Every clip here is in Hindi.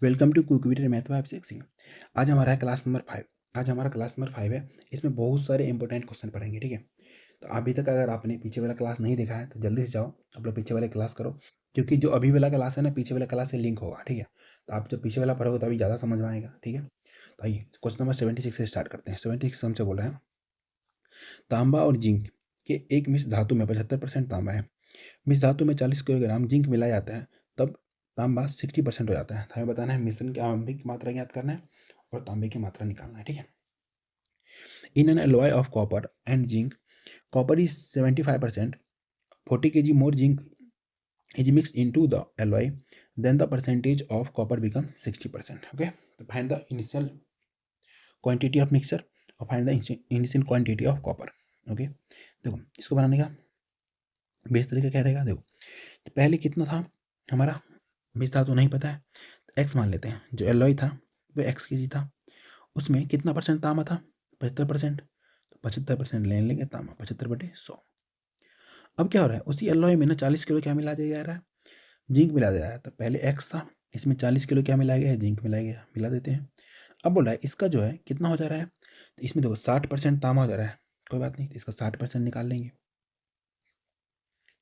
Welcome to कुकविटर math bye Abhishek Singh. आज हमारा है क्लास नंबर 5। आज हमारा क्लास नंबर 5 है। इसमें बहुत सारे इंपॉर्टेंट क्वेश्चन पढ़ेंगे, ठीक है। तो अभी तक अगर आपने पीछे वाला क्लास नहीं देखा है तो जल्दी से जाओ, आप लोग पीछे वाले क्लास करो, क्योंकि जो अभी वाला क्लास है ना पीछे वाला क्लास से लिंक होगा, ठीक है। तो आप जब पीछे वाला पढ़ोगे तो अभी ज़्यादा समझ में आएगा, ठीक है। तो आइए क्वेश्चन नंबर 76 से स्टार्ट करते हैं। 76 हमसे बोला है, तांबा और जिंक के एक मिश्र धातु में 75% तांबा है, मिश्र धातु में 40 किलोग्राम जिंक मिलाया जाता है, तब तांबा 60% हो जाता है। हमें बताना है मिश्रण की तांबे की मात्रा ज्ञात करना है और तांबे की मात्रा निकालना है, ठीक है। In an alloy of copper and zinc, copper is 75%, 40 kg more zinc is mixed into the alloy, then the percentage of copper becomes 60%. Okay, so find the initial quantity of mixture और find the initial quantity of copper. Okay, देखो इसको बनाने का बेस तरीका क्या रहेगा। देखो तो पहले कितना था हमारा, बेस था तो नहीं पता है, तो एक्स मान लेते हैं। जो एलॉय था वो एक्स के जी था, उसमें कितना परसेंट तांबा था, 75%। तो 75% ले लेंगे तांबा, 75/100। अब क्या हो रहा है, उसी एलॉय में ना 40 किलो क्या मिला दिया जा रहा है, जिंक मिला दिया है। तो पहले एक्स था, इसमें 40 किलो क्या मिलाया गया है, जिंक मिलाया गया, मिला देते हैं। अब बोल रहा है इसका जो है कितना हो जा रहा है, तो इसमें देखो 60% तांबा हो जा रहा है, कोई बात नहीं, तो इसका 60% निकाल लेंगे।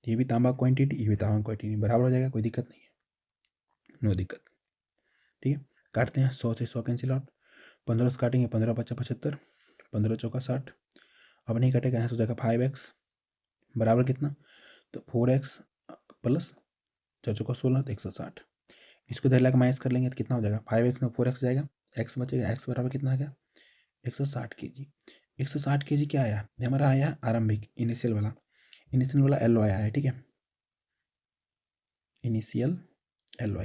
तो ये भी तांबा क्वांटिटी, ये भी तांबा क्वांटिटी बराबर हो जाएगा, कोई दिक्कत नहीं है, नो दिक्कत, ठीक है। काटते हैं, 100 से 100 कैंसिल आउट, 15 से काटेंगे, 15 × 5 = 75, 15 × 4 = 60। अब नहीं कटेगा, यहाँ से हो जाएगा 5x बराबर कितना, तो 4x प्लस 4 × 4 = 16, तो 160। इसको इधर लाकर माइनस कर लेंगे तो कितना हो जाएगा, 5x में 4x जाएगा, x बचेगा, x बराबर कितना आ गया 160 kg। 160 kg क्या आया, ये हमारा आया आरंभिक इनिशियल वाला एलओ आया है, ठीक है, इनिशियल एलओ,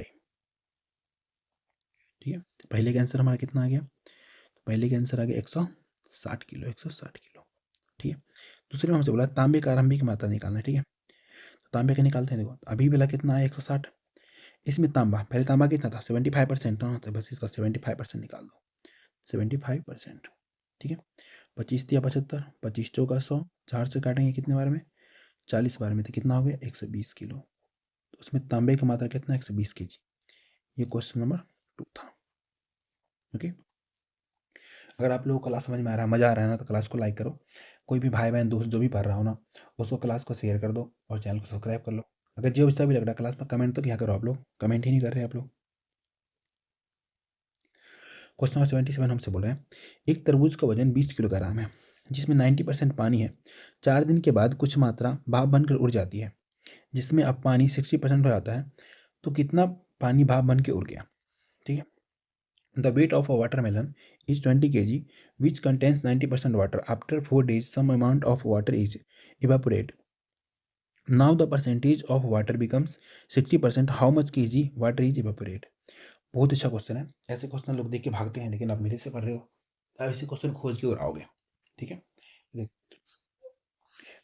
ठीक है। तो पहले का आंसर हमारा कितना आ गया, तो पहले का आंसर आ गया 160 किलो, 160 किलो, ठीक है। दूसरे में हमसे बोला तांबे का आरंभिक मात्रा निकालना है, ठीक है। तो तांबे का निकालते हैं। देखो अभी वाला कितना आया 160, इसमें तांबा, पहले तांबा कितना था 75% ना, तो बस इसका 75% निकाल दो, 75%, ठीक है। 25 × 75, 25 × 4 = 100, 4 से काटेंगे कितने बार में, 40 बार में, तो कितना हो गया 120 किलो। तो उसमें तांबे की मात्रा कितना 120 kg। ये क्वेश्चन नंबर 2 था, ओके। अगर आप लोगों को क्लास समझ में आ रहा है, मज़ा आ रहा है ना, तो क्लास को लाइक करो। कोई भी भाई बहन दोस्त जो भी पढ़ रहा हो ना, उसको क्लास को शेयर कर दो और चैनल को सब्सक्राइब कर लो। अगर जो भी लग रहा है क्लास में, कमेंट तो क्या करो, आप लोग कमेंट ही नहीं कर रहे आप लोग। क्वेश्चन नंबर 77 हमसे बोल रहे हैं, एक तरबूज का वजन 20 किलोग्राम है, जिसमें 90% पानी है। 4 दिन के बाद कुछ मात्रा भाप बनकर उड़ जाती है, जिसमें अब पानी 60% हो जाता है, तो कितना पानी भाप बन के उड़ गया, ठीक है। The weight of a watermelon is 20 kg, which contains 90% water. After 4 days some amount of water is evaporate, now the percentage of water becomes 60%, how much kg water is evaporate. बहुत अच्छा क्वेश्चन है। ऐसे क्वेश्चन लोग देख के भागते हैं, लेकिन आप मेरे से पढ़ रहे हो, आप ऐसे क्वेश्चन खोज के और आओगे, ठीक है।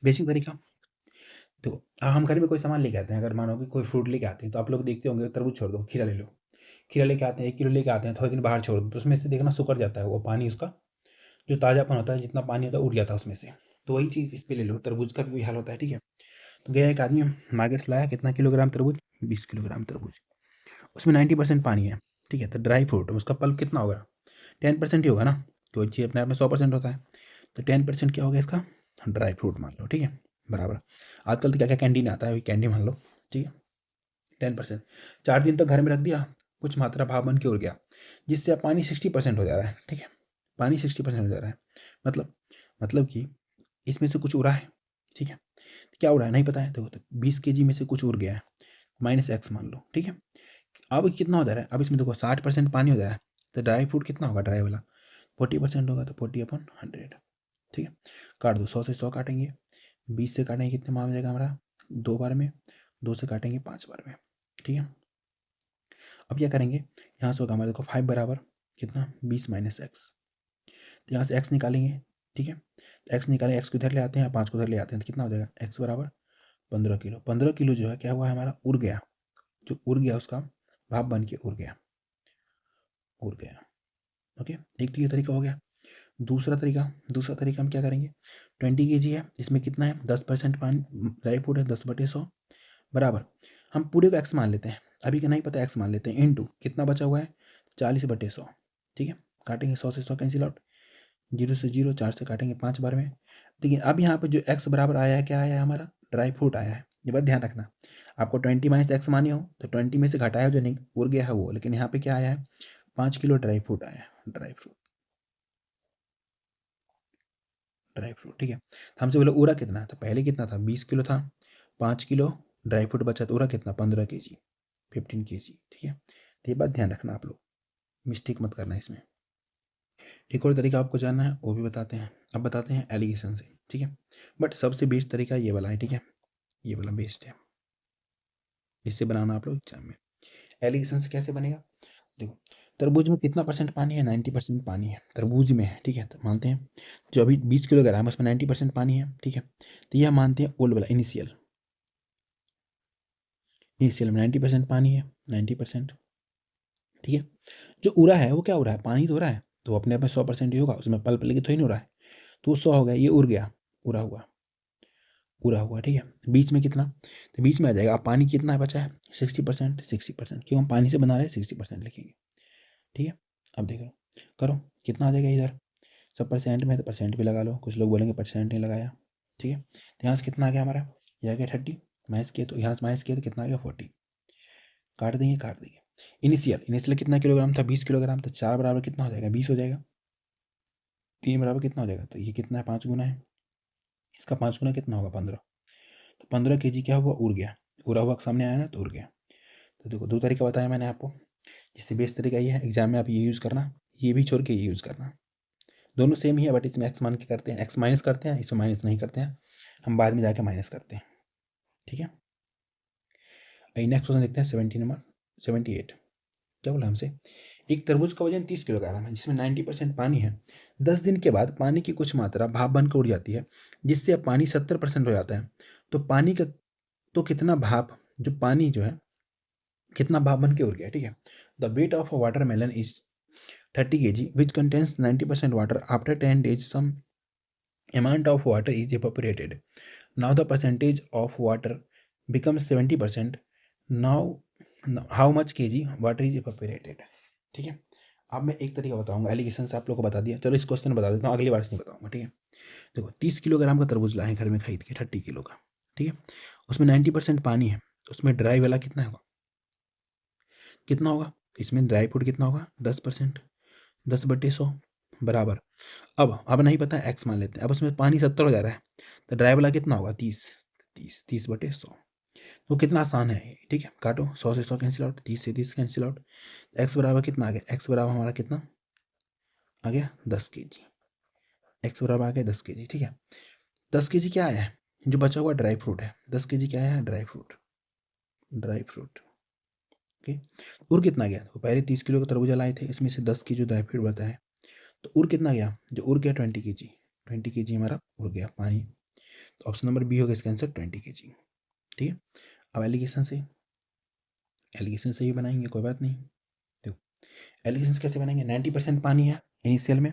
बेसिक तरीका, देखो हम घर में कोई सामान लेके आते हैं, अगर मानो कि कोई फ्रूट लेके आते हैं, तो आप लोग देखते होंगे तरबूज छोड़ दो, खीरा ले लो। खीरा लेके आते हैं, 1 किलो लेके आते हैं, थोड़े दिन बाहर छोड़ दो, तो उसमें से देखना सुखड़ जाता है, वो पानी उसका जो ताज़ापन होता है, जितना पानी होता है उड़ जाता है उसमें से। तो वही चीज़ इस पे ले लो, तरबूज का भी वही हाल होता है, ठीक है। तो गया एक आदमी मार्केट से लाया कितना किलोग्राम तरबूज, 20 किलोग्राम तरबूज, उसमें 90% पानी है, ठीक है। तो ड्राई फ्रूट उसका पल्प कितना होगा, 10% ही होगा ना, तो चीज़ अपने आप में 100% होता है, तो 10% क्या हो गया इसका, ड्राई फ्रूट मान लो, ठीक है, बराबर। आजकल तो क्या क्या कैंडी आता है, वही कैंडी मान लो, ठीक है। 10%, 4 दिन तक घर में रख दिया, कुछ मात्रा भाप बन के उड़ गया, जिससे अब पानी 60% हो जा रहा है, ठीक है। पानी 60% हो जा रहा है, मतलब कि इसमें से कुछ उड़ा है, ठीक है। क्या उड़ा है नहीं पता है, देखो तो 20 kg में से कुछ उड़ गया है, -x मान लो, ठीक है। अब कितना हो जा रहा है, अब इसमें देखो 60% पानी हो जा रहा है, तो ड्राई फ्रूट कितना होगा, ड्राई वाला 40% होगा, तो 40/100, ठीक है। काट दो, 100 से 100 काटेंगे, 20 से काटेंगे कितने मार जाएगा हमारा, 2 बार में, 2 से काटेंगे 5 बार में, ठीक है। अब क्या करेंगे, यहाँ से होगा हमारे देखो 5 बराबर कितना 20 - x, तो यहाँ से x निकालेंगे, ठीक है। x निकालें, x को इधर ले आते हैं, 5 को इधर ले आते हैं, तो कितना हो जाएगा x बराबर 15 किलो। 15 किलो जो है क्या हुआ हमारा, उड़ गया, जो उड़ गया उसका भाप बन के उड़ गया, ओके। एक तो ये तरीका हो गया। दूसरा तरीका हम क्या करेंगे, 20 kg है, इसमें कितना है 10% पानी, ड्राई फ्रूट है, 10/100 बराबर, हम पूरे को x मान लेते हैं, अभी का नहीं पता x मान लेते हैं, इनटू कितना बचा हुआ है 40/100, ठीक है। काटेंगे 100 से 100 कैंसिल आउट, 0 से 0, 4 से काटेंगे 5 बार में। देखिए अब यहाँ पे जो x बराबर आया है, क्या आया है हमारा, ड्राई फ्रूट आया है। ये बात ध्यान रखना, आपको 20 माइनस एक्स मानी हो तो 20 में से घटाया जो नहीं उड़ गया है वो, लेकिन यहाँ पे क्या आया है, 5 किलो ड्राई फ्रूट आया है, ड्राई फ्रूट, ड्राई फ्रूट, ठीक है। तो हमसे बोला उड़ा कितना, तो पहले कितना था, 20 किलो था, 5 किलो ड्राई फ्रूट बचा तो उड़ा कितना, 15 kg, 15 kg, ठीक है। तो ये बात ध्यान रखना आप लोग, मिस्टेक मत करना इसमें। एक और तरीका आपको जानना है वो भी बताते हैं, अब बताते हैं एलिगेशन से, ठीक है। बट सबसे बेस्ट तरीका ये वाला है, ठीक है, ये वाला बेस्ट है, इससे बनाना आप लोग एग्जाम में। एलिगेशन से कैसे बनेगा, देखो तरबूज में कितना परसेंट पानी है, 90% पानी है तरबूज में है, ठीक है। तो मानते हैं जो अभी 20 किलोग्राम उसमें 90% पानी है, ठीक है। तो यह मानते हैं ओल्ड वाला इनिशियल में 90% पानी है, 90%, ठीक है। जो उड़ा है वो क्या हो रहा है, पानी तो हो रहा है, तो अपने आप में 100% ही होगा, उसमें पल्प लेके तो ही नहीं हो रहा है, तो 100 हो गया, ये उड़ गया, उड़ा हुआ, पूरा हुआ, ठीक है। बीच में कितना, तो बीच में आ जाएगा, अब पानी कितना बचा है, 60%, 60%, क्यों हम पानी से बना रहे हैं 60% लिखेंगे, ठीक है। अब देखो करो कितना आ जाएगा इधर, सब परसेंट में तो परसेंट भी लगा लो, कुछ लोग बोलेंगे परसेंट नहीं लगाया, ठीक है। तो यहाँ से कितना आ गया हमारा, यह आ गया 30, माइनस किया तो यहाँ से माइनस किया तो कितना आ गया 40, काट देंगे, काट देंगे। इनिशियल कितना किलोग्राम था, 20 किलोग्राम, तो 4 बराबर कितना हो जाएगा, 20 हो जाएगा। 3 बराबर कितना हो जाएगा, तो ये कितना है, 5 गुना है, इसका 5 गुना कितना होगा, 15, तो 15 kg क्या हुआ, उड़ गया, उड़ा हुआ सामने आया ना तो उड़ गया। तो देखो 2 तरीका बताया मैंने आपको, जिससे बेस्ट तरीका ये है, एग्जाम में आप ये यूज़ करना, ये भी छोड़ के ये यूज़ करना, दोनों सेम ही है, बट इसमें एक्स मान के करते हैं, एक्स माइनस करते हैं, इसमें माइनस नहीं करते हैं, हम बाद में जाके माइनस करते हैं, ठीक है। नेक्स्ट क्वेश्चन देखते हैं, 78 क्या बोला हमसे, एक तरबूज का वजन 30 किलोग्राम है जिसमें 90% पानी है, 10 दिन के बाद पानी की कुछ मात्रा भाप बनकर उड़ जाती है जिससे अब पानी 70% हो जाता है, तो पानी का, तो कितना भाप, जो पानी जो है कितना भाप बन के उड़ गया, ठीक है। The weight of a watermelon is 30 kg which contains 90% water. After 10 days some amount of water is evaporated. Now the percentage of water becomes 70%. Now how much kg water is evaporated, ठीक है। अब मैं एक तरीका बताऊंगा, एलिगेशन से आप लोग को बता दिया, चलो इस क्वेश्चन बता देता हूँ, अगली बार से नहीं बताऊंगा, ठीक है। देखो 30 किलोग्राम का तरबूज लाए घर में खरीद के, 30 किलो का, ठीक है। उसमें 90% पानी है, तो उसमें ड्राई वाला कितना होगा, कितना होगा, इसमें ड्राई फ्रूट कितना होगा, 10%, 10/100 बराबर, अब नहीं पता है एक्स मान लेते हैं, अब उसमें पानी 70 हो जा रहा है, तो ड्राई वाला कितना होगा, 30, 30/100, तो कितना आसान है ये, ठीक है। काटो 100 से 100 कैंसिल आउट, 30 से 30 कैंसिल आउट, एक्स बराबर कितना आ गया, एक्स बराबर हमारा कितना आ गया, 10 kg, एक्स बराबर आ गया 10 kg, ठीक है। 10 kg क्या आया है, जो बचा हुआ ड्राई फ्रूट है, 10 kg क्या आया है, dry fruit, dry fruit, okay. उड़ कितना गया, तो पहले 30 किलो का तरबूजा लाए थे, इसमें से 10 की जो ड्राई फ्रूट बताया है, तो उड़ कितना गया, जो उड़ गया 20 kg, 20 kg हमारा उड़ गया पानी, तो ऑप्शन नंबर बी होगा इसका आंसर 20 kg, ठीक है। अब एलिगेशन से ही बनाएंगे, कोई बात नहीं। देखो एलिगेशन कैसे बनाएंगे, 90% पानी है इनिशियल में,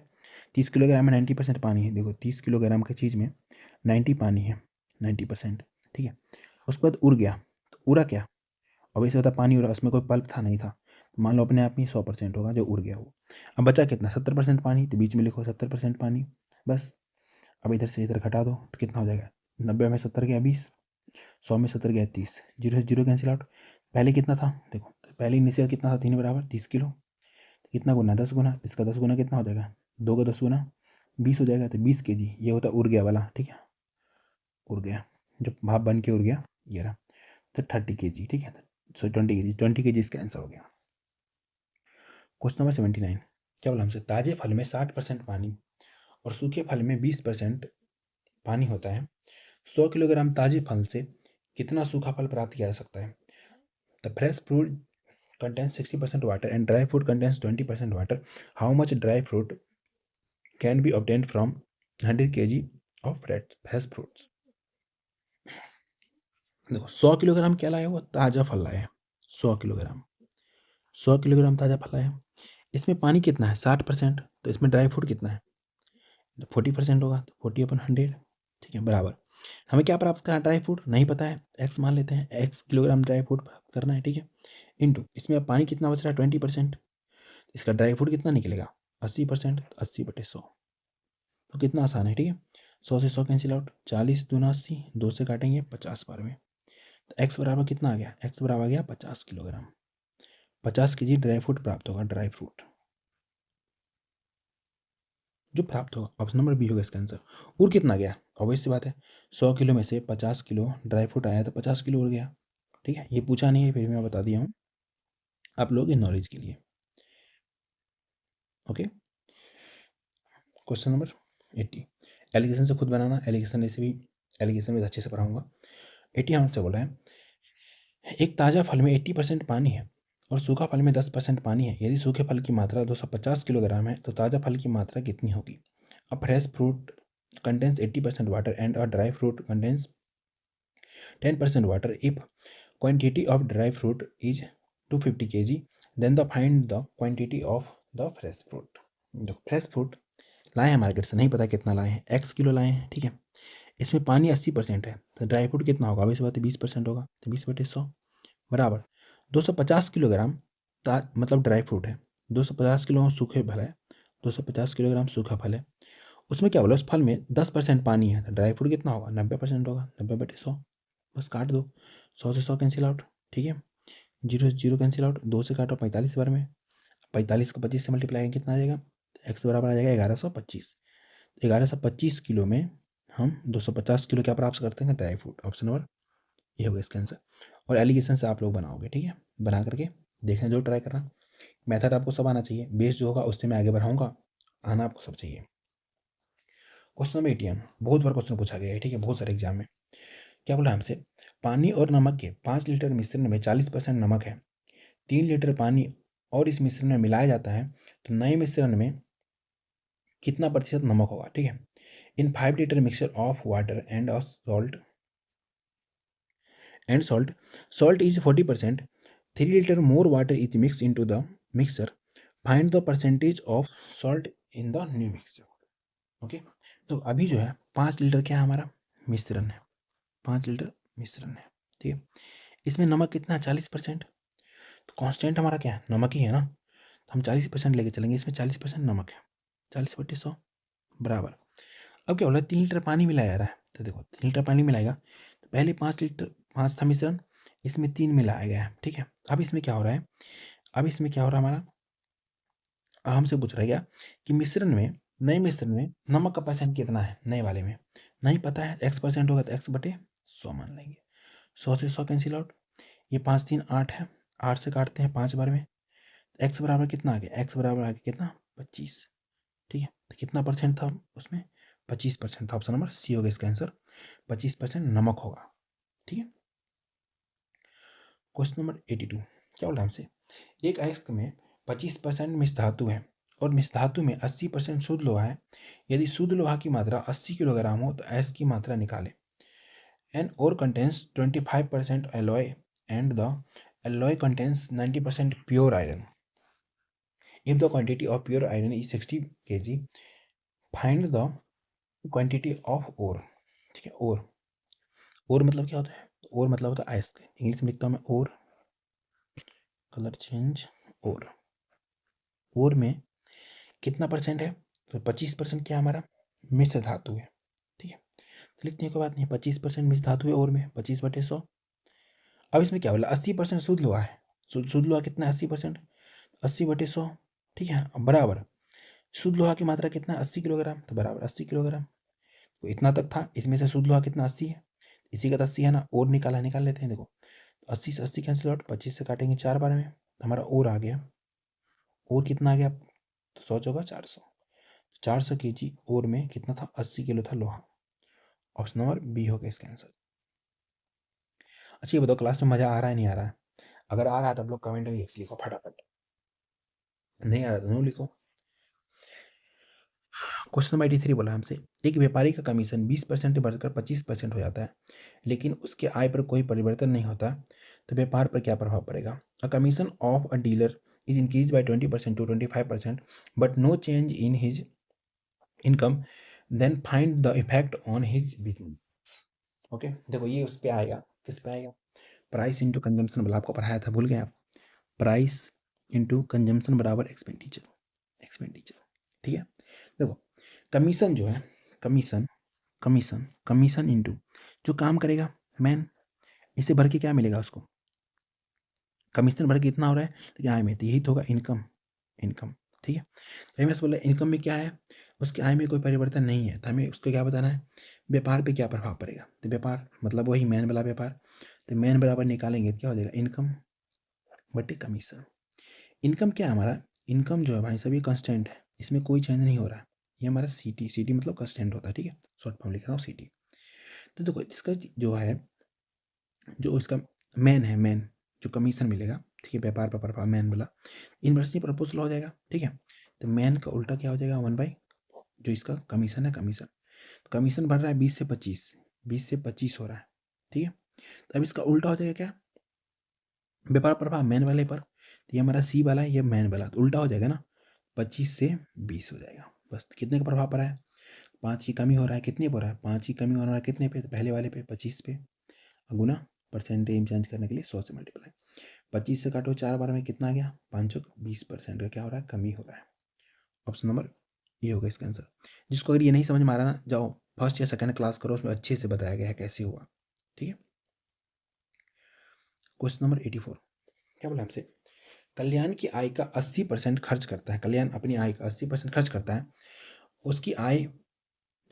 30 किलोग्राम में 90% पानी है, देखो 30 किलोग्राम की चीज़ में 90 पानी है, 90%, ठीक है। उसके बाद उड़ गया, तो उड़ा क्या, अब ऐसे होता पानी उड़ा, उसमें कोई पल्प था नहीं था, तो मान लो अपने आप ही 100% होगा जो उड़ गया वो। अब बचा कितना, 70% पानी, तो बीच में लिखो 70% पानी, बस। अब इधर से इधर घटा दो तो कितना हो जाएगा, 90 में 70 गया 20, 100 में 70 गया 30, 0 से 0 कैंसिल आउट। पहले कितना था, देखो पहले इनिशियल कितना था, 3 बराबर 30 किलो, तो कितना गुना, 10 गुना, इसका 10 गुना कितना हो जाएगा, 2 का 10 गुना 20 हो जाएगा, तो 20 kg ये होता उड़ गया वाला, ठीक है, उड़ गया, जो भाप बन के उड़ गया ये रहा, तो 30 kg, ठीक है। सो 20 kg इसका आंसर हो गया। क्वेश्चन नंबर 79 क्या बोला हमसे, ताजे फल में 60% पानी और सूखे फल में 20% पानी होता है, 100 किलोग्राम ताजे फल से कितना सूखा फल प्राप्त किया जा सकता है। The fresh fruit contains 60% water and dry fruit contains 20% water. How much dry fruit can be obtained from 100 kg of fresh fruits? देखो 100 किलोग्राम क्या लाया, वो ताज़ा फल लाया है, 100 किलोग्राम, 100 किलोग्राम ताज़ा फल लाया है, इसमें पानी कितना है 60%, तो इसमें ड्राई फ्रूट कितना है 40% होगा, तो 40/100, ठीक है, बराबर। हमें क्या प्राप्त करना है, ड्राई फ्रूट नहीं पता है, एक्स मान लेते हैं, एक्स किलोग्राम ड्राई फ्रूट प्राप्त करना है, ठीक है, इंटू इसमें अब पानी कितना बच रहा है 20%, इसका ड्राई फ्रूट कितना निकलेगा 80%, 80/100। तो कितना आसान है, ठीक है। 100 से 100 कैंसिल आउट, 40 दूना 80, 2 से काटेंगे 50 बार में। तो एक्स बराबर कितना आ गया, एक्स बराबर आ गया 50 किलोग्राम। 50 के जी ड्राई फ्रूट प्राप्त होगा, ड्राई फ्रूट जो प्राप्त होगा। ऑप्शन नंबर बी होगा इसका आंसर। और कितना गया, ऑब्वियस सी बात है, 100 किलो में से 50 किलो ड्राई फ्रूट आया तो 50 किलो उड़ गया। ठीक है, ये पूछा नहीं है फिर मैं बता दिया हूँ आप लोगों की नॉलेज के लिए। ओके, क्वेश्चन नंबर 80, एलिगेशन से खुद बनाना। एलिगेशन ऐसे भी, एलिगेशन में अच्छे से पढ़ाऊंगा। 80 हमसे बोला है, एक ताज़ा फल में 80% पानी है और सूखा फल में 10% पानी है। यदि सूखे फल की मात्रा 250 किलोग्राम है तो ताज़ा फल की मात्रा कितनी होगी। अ fresh fruit contains 80% water and a dry fruit contains 10% water. If quantity of dry fruit is 250 kg, then find the quantity of the fresh fruit. जो फ्रेश फ्रूट लाए हैं मार्केट से, नहीं पता कितना लाए हैं, x किलो लाए हैं, ठीक है। इसमें पानी 80% है तो ड्राई फ्रूट कितना होगा, इस बात 20% होगा, तो 20/100 बराबर 250 किलोग्राम मतलब ड्राई फ्रूट है। 250 किलो सूखे फल है, 250 किलोग्राम सूखा फल है। उसमें क्या बोला, उस फल में 10% पानी है तो ड्राई फ्रूट कितना होगा, 90% होगा, 90/100। बस काट दो, 100 से 100 कैंसिल आउट, ठीक है। 0 से 0 कैंसिल आउट, 2 से काटो 45 बार में, 45 को 25 से मल्टीप्लाई कितना आ जाएगा, एक्स बराबर आ जाएगा 1125। 1125 किलो में हम 250 किलो क्या प्राप्त करते हैं, ड्राई फ्रूट। ऑप्शन नंबर ये होगा इसका आंसर। और एलिगेशन से आप लोग बनाओगे, ठीक है, बना करके देखना, जो ट्राई करना। मेथड आपको सब आना चाहिए, बेस जो होगा उससे मैं आगे बढ़ाऊंगा, आना आपको सब चाहिए। क्वेश्चन नंबर 81, बहुत बार क्वेश्चन पूछा गया है, ठीक है, बहुत सारे एग्जाम में। क्या बोला हमसे, पानी और नमक के 5 लीटर मिश्रण में 40% नमक है। 3 लीटर पानी और इस मिश्रण में मिलाया जाता है तो नए मिश्रण में कितना प्रतिशत नमक होगा, ठीक है। इन 5 litre mixture of water and salt, salt is 40%. 3 liter more water is mixed into the mixture. Find the percentage of salt in the new mixture. Okay, तो अभी जो है 5 लीटर क्या है हमारा मिश्रण है, 5 लीटर मिश्रण है, ठीक है। इसमें नमक कितना है, 40%। तो कांस्टेंट हमारा क्या है, नमक ही है ना, तो हम 40% लेके चलेंगे, इसमें 40% नमक है, 40/100 बराबर। अब क्या बोला, 3 लीटर पानी मिलाया जा रहा है, तो देखो 3 लीटर पानी मिलाएगा तो पहले 5 लीटर, 5 था मिश्रण, इसमें 3 मिलाया गया है, ठीक है। अब इसमें क्या हो रहा है, अब इसमें क्या हो रहा है हमारा, हमसे पूछ रहा है क्या कि मिश्रण में, नए मिश्रण में नमक का परसेंट कितना है, नए वाले में नहीं पता है, x% होगा तो x/100 मान लेंगे। 100 से 100 कैंसिल आउट, ये 5 3 8 है, 8 से काटते हैं 5 बार में, x बराबर कितना आ गया, x बराबर आ गया कितना 25, ठीक है। तो कितना परसेंट था उसमें, 25% था। ऑप्शन नंबर सी होगा इसका आंसर, 25% नमक होगा, ठीक है। क्वेश्चन नंबर 82, क्या बोला हमसे, एक अयस्क में 25% मिश्र धातु है और मिश्र धातु में 80% शुद्ध लोहा है। यदि शुद्ध लोहा की मात्रा 80 किलोग्राम हो तो अयस्क की मात्रा निकालें। An ore contains 25% alloy and the alloy contains 90% pure iron. If the quantity of pure iron is 60 kg, find the quantity of ore. ठीक है, ओर मतलब क्या होता है, ओर मतलब होता है अयस्क, इंग्लिश में लिखता हूँ मैं ओर, कलर चेंज, ओर में कितना परसेंट है, तो 25% क्या हमारा मिश्र धातु है, ठीक है। तो लिखने की बात नहीं, 25% मिश्र धातु है और में 25/100। अब इसमें क्या बोला, 80% शुद्ध लोहा है, शुद्ध लोहा कितना है 80%, 80/100, ठीक है। अब बराबर शुद्ध लोहा की मात्रा कितना है 80 किलोग्राम, तो बराबर 80 किलोग्राम। तो इतना तक था, इसमें से शुद्ध लोहा कितना 80 है, इसी का तो 80 है ना, और निकाल लेते हैं। देखो 80 से 80 कैंसिल आउट, 25 से काटेंगे 4 बार में, तो हमारा और आ गया, और कितना आ गया, तो 100 चौका 400, 400 kg और में कितना था, 80 किलो था लोहा। ऑप्शन नंबर बी हो गया इसका आंसर। अच्छा ये बताओ क्लास में मजा आ रहा है नहीं आ रहा है, अगर आ रहा है तो आप लोग कमेंट में यस लिखो फटाफट, नहीं आ रहा तो नो लिखो। क्वेश्चन नंबर 83 बोला हमसे, एक व्यापारी का कमीशन 20% से बढ़कर 25% हो जाता है लेकिन उसके आय पर कोई परिवर्तन नहीं होता, तो व्यापार पर क्या प्रभाव पड़ेगा। A commission of a dealer is increase by 20% to 25% but no change in his income, then find the effect on his business. Okay, देखो ये उस पर आएगा, किस पे आएगा, प्राइस इंटू कंजम्पशन वाला आपको पढ़ाया था, भूल गए आप, प्राइस इंटू कंजम्पशन बराबर एक्सपेंडिचर। ठीक है, देखो कमीशन जो है, कमीशन इंटू जो काम करेगा मैन, इसे भर के क्या मिलेगा उसको, कमीशन भर के कितना हो रहा है, तो क्या आय में, तो यही तो होगा इनकम। ठीक है, तो हमें बोला इनकम में क्या है, उसकी आय में कोई परिवर्तन नहीं है, तो हमें उसको क्या बताना है, व्यापार पे क्या प्रभाव पड़ेगा, तो व्यापार मतलब वही मैन वाला व्यापार, तो मैन बराबर निकालेंगे तो क्या हो जाएगा, इनकम बटे कमीशन। इनकम क्या है हमारा, इनकम जो है भाई सभी कांस्टेंट है, इसमें कोई चेंज नहीं हो रहा है, ये हमारा सी टी मतलब कांस्टेंट होता है। ठीक है, शॉर्ट फॉर्म लिख रहा हूँ सी टी। तो देखो इसका जो है, जो इसका मैन है, मैन जो कमीशन मिलेगा, ठीक है, व्यापार पर प्रभाव मैन वाला, इन्वर्सली प्रोपोर्शनल हो जाएगा। ठीक है, तो मैन का उल्टा क्या हो जाएगा, 1/, जो इसका कमीशन है, कमीशन बढ़ रहा है 20 से 25 हो रहा है। ठीक है, तो अब इसका उल्टा हो जाएगा क्या, व्यापार प्रभाव मैन वाले पर, तो ये हमारा सी वाला है, ये मैन वाला, तो उल्टा हो जाएगा ना, 25 से 20 हो जाएगा। बस कितने का प्रभाव पड़ा है, 5 की कमी हो रहा है, कितने पर हो रहा है, 5 की कमी हो रहा है कितने पे, तो पहले वाले पे 25 पे, गुना परसेंटेज चेंज करने के लिए 100 से मल्टीप्लाई, 25 से काटो 4 बार में कितना आ गया, 520% का क्या हो रहा है, कमी हो रहा है। ऑप्शन नंबर ये होगा इसका आंसर। जिसको अगर ये नहीं समझ में आ रहा ना, जाओ फर्स्ट या सेकंड क्लास करो, उसमें अच्छे से बताया गया है कैसे हुआ। ठीक है, क्वेश्चन नंबर 84 क्या बोला हमसे, कल्याण की आय का 80% खर्च करता है, कल्याण अपनी आय का 80% खर्च करता है, उसकी आय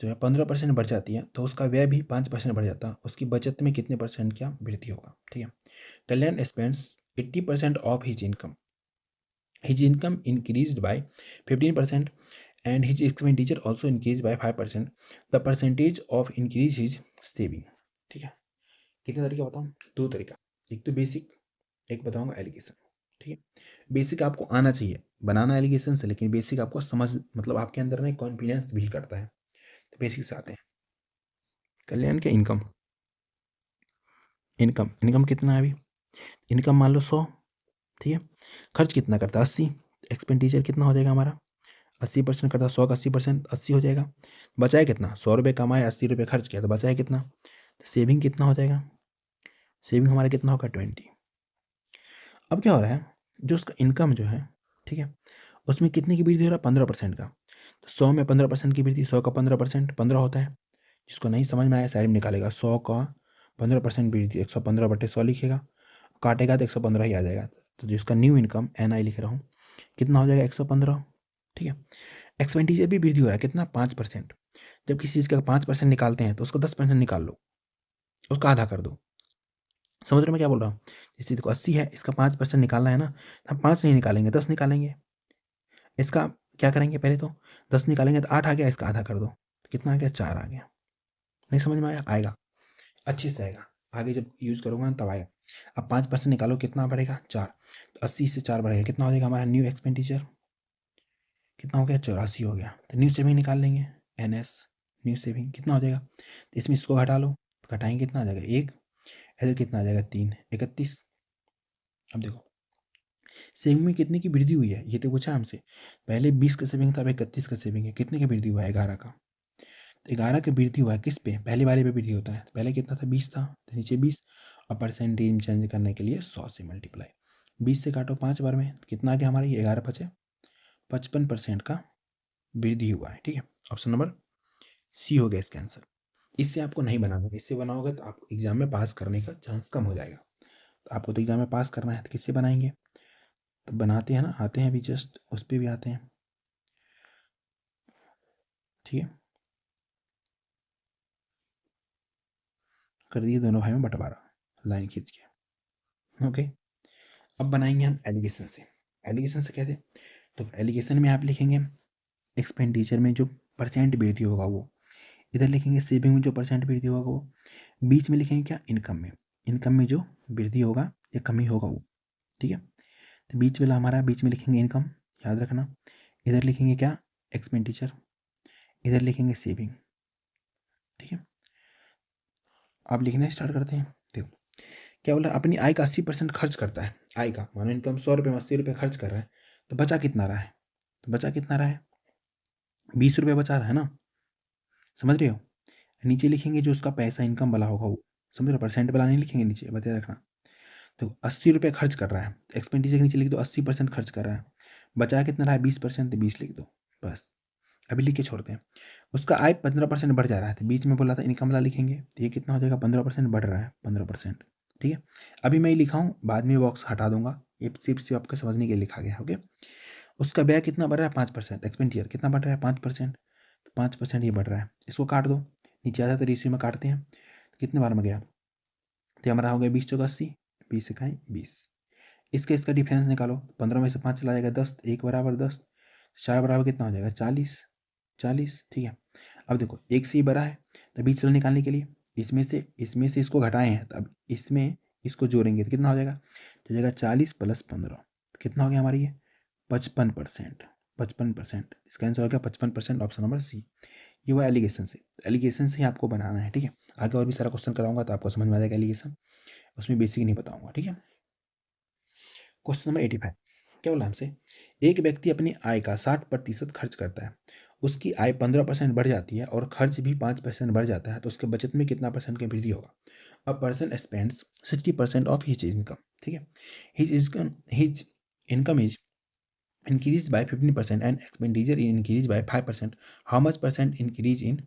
जो है 15% बढ़ जाती है, तो उसका व्यय भी 5% बढ़ जाता है, उसकी बचत में कितने परसेंट क्या वृद्धि होगा। ठीक है, Kalyan spends 80% of his income increased by 15% and his expenditure also increased by 5%, the percentage of increase is saving। ठीक है, कितने तरीके बताऊँ, 2 तरीका, एक तो बेसिक, एक बताऊंगा एलिगेशन। ठीक है, बेसिक आपको आना चाहिए बनाना एलिगेशन से, लेकिन बेसिक आपको समझ मतलब आपके अंदर में कॉन्फिडेंस भी करता है, तो बेसिक से आते हैं। कल्याण के इनकम इनकम कितना है अभी, इनकम मान लो 100। ठीक है, खर्च कितना करता है 80, एक्सपेंडिचर कितना हो जाएगा हमारा, 80% करता है, 100 का 80% 80 हो जाएगा, बचाए कितना, 100 रुपये कमाए 80 रुपये खर्च किया, तो बचाए कितना, सेविंग कितना हो जाएगा, सेविंग हमारा कितना होगा 20। अब क्या हो रहा है, जो उसका इनकम जो है, ठीक है, उसमें कितने की वृद्धि हो रहा है, 15% का, तो 100 में 15% की वृद्धि, 100 का 15% 15 होता है, जिसको नहीं समझ में आया साइड में निकालेगा, 100 का 15% वृद्धि 115/100 लिखेगा, काटेगा तो 115 ही आ जाएगा, तो जिसका न्यू इनकम NI लिख रहा हूँ, कितना हो जाएगा 115। ठीक है, एक्सपेंडिचर भी वृद्धि हो रहा है कितना, 5%, जब किसी चीज़ का 5% निकालते हैं तो उसको 10% निकाल लो, उसका आधा कर दो। समझ रहे हो मैं क्या बोल रहा हूँ, जैसे देखो 80 है, इसका 5% निकालना है ना, तो हम 5 नहीं निकालेंगे, 10 निकालेंगे, इसका क्या करेंगे, पहले तो 10 निकालेंगे तो 8 आ गया, इसका आधा कर दो तो कितना आ गया, 4 आ गया। नहीं समझ में आया, आएगा अच्छे से आएगा, आगे जब यूज़ करूँगा ना तब आएगा। अब 5% निकालो कितना बढ़ेगा, 4, तो 80 से 4 बढ़ेगा, कितना हो जाएगा हमारा न्यू एक्सपेंडिचर, कितना हो गया, 84 हो गया, तो न्यू सेविंग निकाल लेंगे, NS न्यू सेविंग कितना हो जाएगा, तो इसमें इसको घटा लो, तो घटाएंगे कितना आ जाएगा 1, इधर कितना आ जाएगा 3, 31। अब देखो सेविंग में कितने की वृद्धि हुई है, ये तो पूछा हमसे, पहले 20 का सेविंग था, अब 31 का सेविंग है, कितने की वृद्धि हुआ है, 11 का, तो 11 का वृद्धि हुआ है किस पे, पहले वाले पे वृद्धि होता है, तो पहले कितना था 20 था, तो नीचे 20, और परसेंटेज चेंज करने के लिए 100 से मल्टीप्लाई, 20 से काटो 5 बार में कितना आ गया हमारा, ये 11 बचे, 55% का वृद्धि हुआ है। ठीक है, ऑप्शन नंबर सी हो गया इसका आंसर। इससे आपको नहीं बनाना, इससे बनाओगे तो आप एग्जाम में पास करने का चांस कम हो जाएगा, तो आपको तो एग्जाम में पास करना है, तो किससे बनाएंगे, तो बनाते हैं ना, आते हैं अभी जस्ट उस पर भी आते हैं। ठीक है, कर दिए दोनों भाई में बंटवारा लाइन खींच के। ओके, अब बनाएंगे हम एलिगेशन से, एलिगेशन से कैसे, तो एलिगेशन में आप लिखेंगे एक्सपेंडिचर में जो परसेंट वृद्धि होगा वो, इधर लिखेंगे सेविंग में जो परसेंट वृद्धि होगा वो, बीच में लिखेंगे क्या, इनकम में जो वृद्धि होगा या कमी होगा वो। ठीक है, तो बीच वाला हमारा, बीच में लिखेंगे इनकम, याद रखना, इधर लिखेंगे क्या, एक्सपेंडिचर, इधर लिखेंगे सेविंग। ठीक है, आप लिखना स्टार्ट करते हैं। देखो क्या बोला, अपनी आय का 80% खर्च करता है, आय का मानो इनकम 100 रुपये में 80 रुपये खर्च कर रहा है, तो बचा कितना रहा है, तो बचा कितना रहा है, 20 रुपये बचा रहा है ना, समझ रहे हो, नीचे लिखेंगे जो उसका पैसा इनकम वाला होगा वो, समझ रहे हो, परसेंट वाला नहीं लिखेंगे नीचे, बताया रखना, देखो 80 रुपये खर्च कर रहा है, एक्सपेंडिचर के नीचे लिख दो 80% खर्च कर रहा है, बचा कितना रहा है 20%, तो 20 लिख दो बस। अभी लिख के छोड़ते हैं। उसका आय 15% बढ़ जा रहा है, तो बीच में बोला था इनकम वाला लिखेंगे, तो ये कितना हो जाएगा 15% बढ़ रहा है 15%। ठीक है, अभी मैं ये लिखा हूँ, बाद में बॉक्स हटा दूंगा, ये सिर्फ आपको समझने के लिए लिखा गया। ओके, उसका व्यय कितना बढ़ रहा है 5%, एक्सपेंडिचर कितना बढ़ रहा है 5%, तो 5% ये बढ़ रहा है, इसको काट दो, नीचे आ जाता है रेशियो में काटते हैं, तो कितने बार में गया, तो हमारा हो गया 20 चौका 80, 20 इकाई 20। इसका डिफरेंस निकालो, 15 में से 5 चला जाएगा 10, 1 बराबर 10, 4 बराबर कितना हो जाएगा 40, 40। ठीक है, अब देखो एक से ही बड़ा है, तो बीच वाला निकालने के लिए इसमें से इसको घटाए हैं, तो अब इसमें इसको जोड़ेंगे तो कितना हो जाएगा, तो हो जाएगा 40 + 15, तो कितना हो गया हमारी ये 55%। 55%, इसका आंसर हो गया 55%, ऑप्शन नंबर सी। ये हुआ एलिगेशन से, एलिगेशन से ही आपको बनाना है। ठीक है, आगे और भी सारा क्वेश्चन कराऊंगा तो आपको समझ में आ जाएगा एलिगेशन, उसमें बेसिक नहीं बताऊंगा। ठीक है, क्वेश्चन नंबर 85 क्या बोला हमसे, एक व्यक्ति अपनी आय का 60% खर्च करता है, उसकी आय 15% बढ़ जाती है और खर्च भी 5% बढ़ जाता है, तो उसके बचत में कितना परसेंट की वृद्धि होगा। A person spends 60% of his income. ठीक है, his income is increased by 15% and expenditure is increased by 5%, how much percent increase in